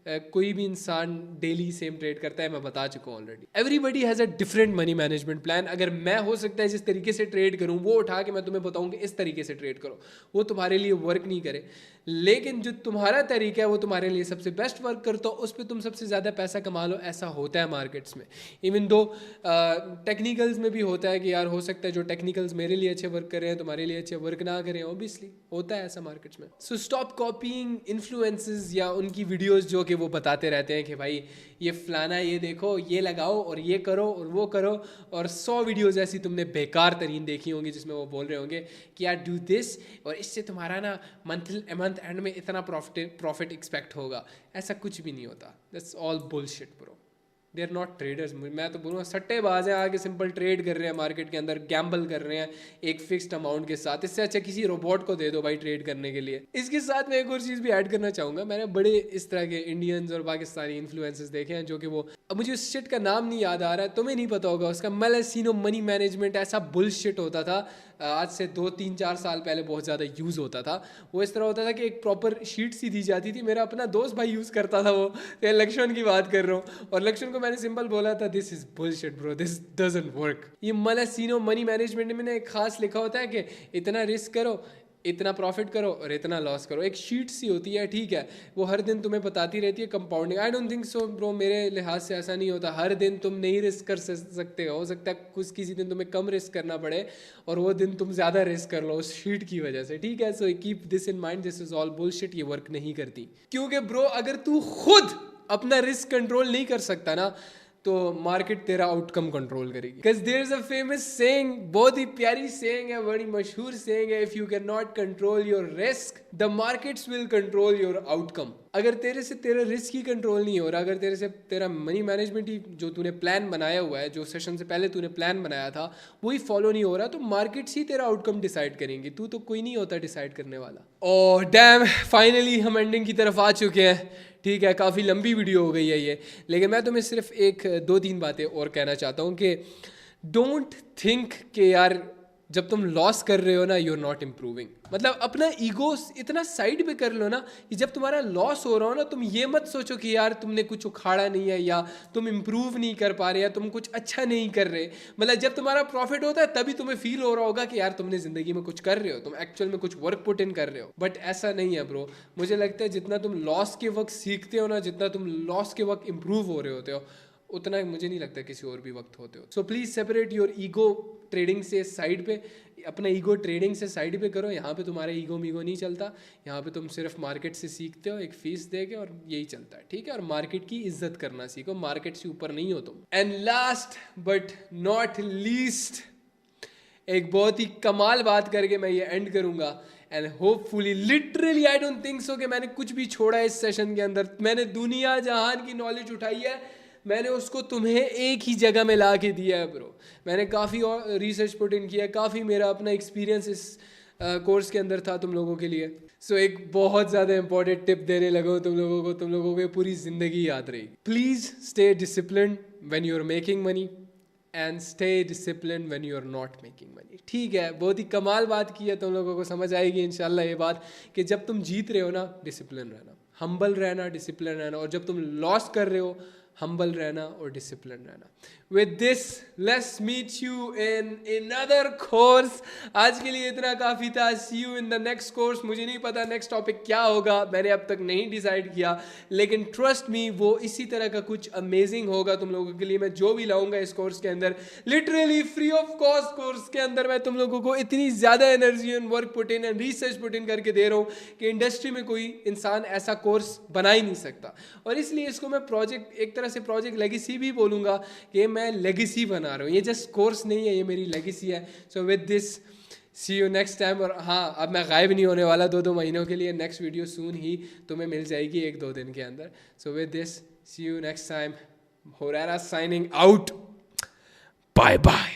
कोई भी इंसान डेली सेम ट्रेड करता है, मैं बता चुका हूँ already. Everybody has a different money management plan. अगर मैं हो सकता है जिस तरीके से ट्रेड करूँ वो उठा के मैं तुम्हें बताऊँ कि इस तरीके से ट्रेड करो, वो तुम्हारे लिए वर्क नहीं करे, लेकिन जो तुम्हारा तरीका है वो तुम्हारे लिए सबसे बेस्ट वर्क करता हो, उस पर तुम सबसे ज़्यादा पैसा कमा लो, ऐसा होता है मार्केट्स में। इवन दो टेक्निकल्स में भी होता है कि यार हो सकता है जो टेक्निकल्स मेरे लिए अच्छे वर्क कर रहे हैं तुम्हारे लिए अच्छे वर्क ना करें, ऑब्वियसली होता है ऐसा मार्केट्स में। सो स्टॉप कॉपीइंग इन्फ्लुएंसेस या उनकी वीडियोस जो कि वो बताते रहते हैं कि भाई ये फलाना, ये देखो, ये लगाओ और ये करो और वो करो, और 100 वीडियोज़ ऐसी तुमने बेकार तरीन देखी होंगी जिसमें वो बोल रहे होंगे कि यार डू दिस और इससे तुम्हारा ना मंथ एंड में इतना प्रॉफिट एक्सपेक्ट होगा। ऐसा कुछ भी नहीं होता, that's all bullshit bro, they are not traders. मैं तो बोलूँगा सट्टेबाज हैं, आगे सिंपल ट्रेड कर रहे हैं मार्केट के अंदर, गैम्बल कर रहे हैं एक फिक्स्ड अमाउंट के साथ। इससे अच्छा किसी रोबोट को दे दो भाई ट्रेड करने के लिए। इसके साथ मैं एक और चीज़ भी ऐड करना चाहूँगा, मैंने बड़े इस तरह के इंडियंस और पाकिस्तानी इन्फ्लुएंसर्स देखे हैं जो कि वो, अब मुझे उस शिट का नाम नहीं याद आ रहा है, तुम्हें नहीं पता होगा उसका, मेलेसिनो मनी मैनेजमेंट, ऐसा बुलशिट होता था। आज से 2-3-4 साल पहले बहुत ज़्यादा यूज़ होता था। वो इस तरह होता था कि एक प्रॉपर शीट सी दी जाती थी, मेरा अपना दोस्त भाई यूज़ करता था वो, तो लक्ष्मण की बात कर रहा हूँ, और लक्ष्मण को मैंने सिंपल बोला था this is bullshit bro, this doesn't work. ये मेलेसिनो मनी मैनेजमेंट में एक खास लिखा होता है कि इतना रिस्क करो, इतना प्रॉफिट करो और इतना लॉस करो। एक शीट सी होती है, ठीक है, वो हर दिन तुम्हें बताती रहती है compounding. I don't think so bro, मेरे लिहाज से ऐसा नहीं होता। हर दिन तुम नहीं रिस्क कर सकते, हो सकता है कुछ किसी दिन तुम्हें कम रिस्क करना पड़े और वो दिन तुम ज़्यादा रिस्क कर लो उस शीट की वजह से, ठीक है। So keep this in mind, this is all bullshit, ये वर्क नहीं करती। क्योंकि ब्रो अगर तू खुद अपना रिस्क कंट्रोल नहीं कर सकता ना, तो मार्केट तेरा आउटकम कंट्रोल करेगी। Because there is a famous saying, बहुत ही प्यारी सेइंग है, बड़ी मशहूर सेइंग है, if you can not control your risk the markets will control your outcome. अगर तेरे से तेरा रिस्क ही कंट्रोल नहीं हो रहा, अगर तेरे से तेरा मनी मैनेजमेंट ही, जो तूने प्लान बनाया हुआ है, जो सेशन से पहले तूने प्लान बनाया था वही फॉलो नहीं हो रहा, तो मार्केट्स ही तेरा आउटकम डिसाइड करेंगी, तू तो कोई नहीं होता डिसाइड करने वाला। और डैम, फाइनली हम एंडिंग की तरफ आ चुके हैं, ठीक है। काफ़ी लंबी वीडियो हो गई है ये, लेकिन मैं तुम्हें सिर्फ 1-2-3 बातें और कहना चाहता हूँ कि डोंट थिंक कि यार जब तुम लॉस कर रहे हो ना यू आर नॉट इम्प्रूविंग। मतलब अपना ईगो इतना साइड पे कर लो ना कि जब तुम्हारा लॉस हो रहा हो ना, तुम ये मत सोचो कि यार तुमने कुछ उखाड़ा नहीं है या तुम इम्प्रूव नहीं कर पा रहे या तुम कुछ अच्छा नहीं कर रहे। मतलब जब तुम्हारा प्रॉफिट होता है तभी तुम्हें फील हो रहा होगा कि यार तुमने ज़िंदगी में कुछ कर रहे हो, तुम एक्चुअल में कुछ वर्क पुट इन कर रहे हो। बट ऐसा नहीं है ब्रो, मुझे लगता है जितना तुम लॉस के वक्त सीखते हो ना, जितना तुम लॉस के वक्त इम्प्रूव हो रहे होते हो, उतना मुझे नहीं लगता किसी और भी वक्त होते हो। So please separate your ego trading से साइड पे, अपना ईगो ट्रेडिंग से साइड पे करो। यहाँ पे तुम्हारा ईगो मीगो नहीं चलता, यहाँ पे तुम सिर्फ मार्केट से सीखते हो एक फीस दे के, और यही चलता है, ठीक है। और मार्केट की इज्जत करना सीखो, मार्केट से ऊपर नहीं हो तुम। And last but not least, एक बहुत ही कमाल बात करके मैं ये एंड करूँगा। And hopefully, literally I don't think सो कि मैंने कुछ भी छोड़ा इस सेशन के अंदर। मैंने दुनिया जहान की नॉलेज उठाई है, मैंने उसको तुम्हें एक ही जगह में ला के दिया है ब्रो। मैंने काफ़ी और रिसर्च पुट इन किया, काफ़ी मेरा अपना एक्सपीरियंस इस कोर्स के अंदर था तुम लोगों के लिए। सो एक बहुत ज़्यादा इंपॉर्टेंट टिप देने लगा हूँ तुम लोगों को पूरी ज़िंदगी याद रहेगी। Please stay discipline when you are making money and stay discipline when you are not making money, ठीक है। बहुत ही कमाल बात की है, तुम लोगों को समझ आएगी इंशाल्लाह ये बात कि जब तुम जीत रहे हो ना, डिसिप्लिन रहना, हम्बल रहना, डिसिप्लिन रहना, और जब तुम लॉस कर रहे हो, हम्बल रहना और डिसिप्लिन रहना। With this let's meet you in another course. आज के लिए इतना काफ़ी था। See you in the next course. मुझे नहीं पता नेक्स्ट टॉपिक क्या होगा, मैंने अब तक नहीं डिसाइड किया, लेकिन ट्रस्ट मी वो इसी तरह का कुछ अमेजिंग होगा तुम लोगों के लिए। मैं जो भी लाऊंगा इस कोर्स के अंदर, literally free of cost course के अंदर मैं तुम लोगों को इतनी ज़्यादा energy and work put in and research put in करके दे रहा हूँ कि इंडस्ट्री में कोई इंसान ऐसा कोर्स बना ही नहीं सकता। और इसलिए इसको मैं प्रोजेक्ट, एक तरह से प्रोजेक्ट लेगेसी भी बोलूँगा कि मैं लेगेसी बना रहा हूँ। ये जस्ट कोर्स नहीं है, ये मेरी लेगेसी है। So with this see you next time. और हाँ, अब मैं गायब नहीं होने वाला 2-2 महीनों के लिए। नेक्स्ट वीडियो सून ही तुम्हें मिल जाएगी 1-2 दिन के अंदर। So with this see you next time. Hurairah signing out. Bye bye.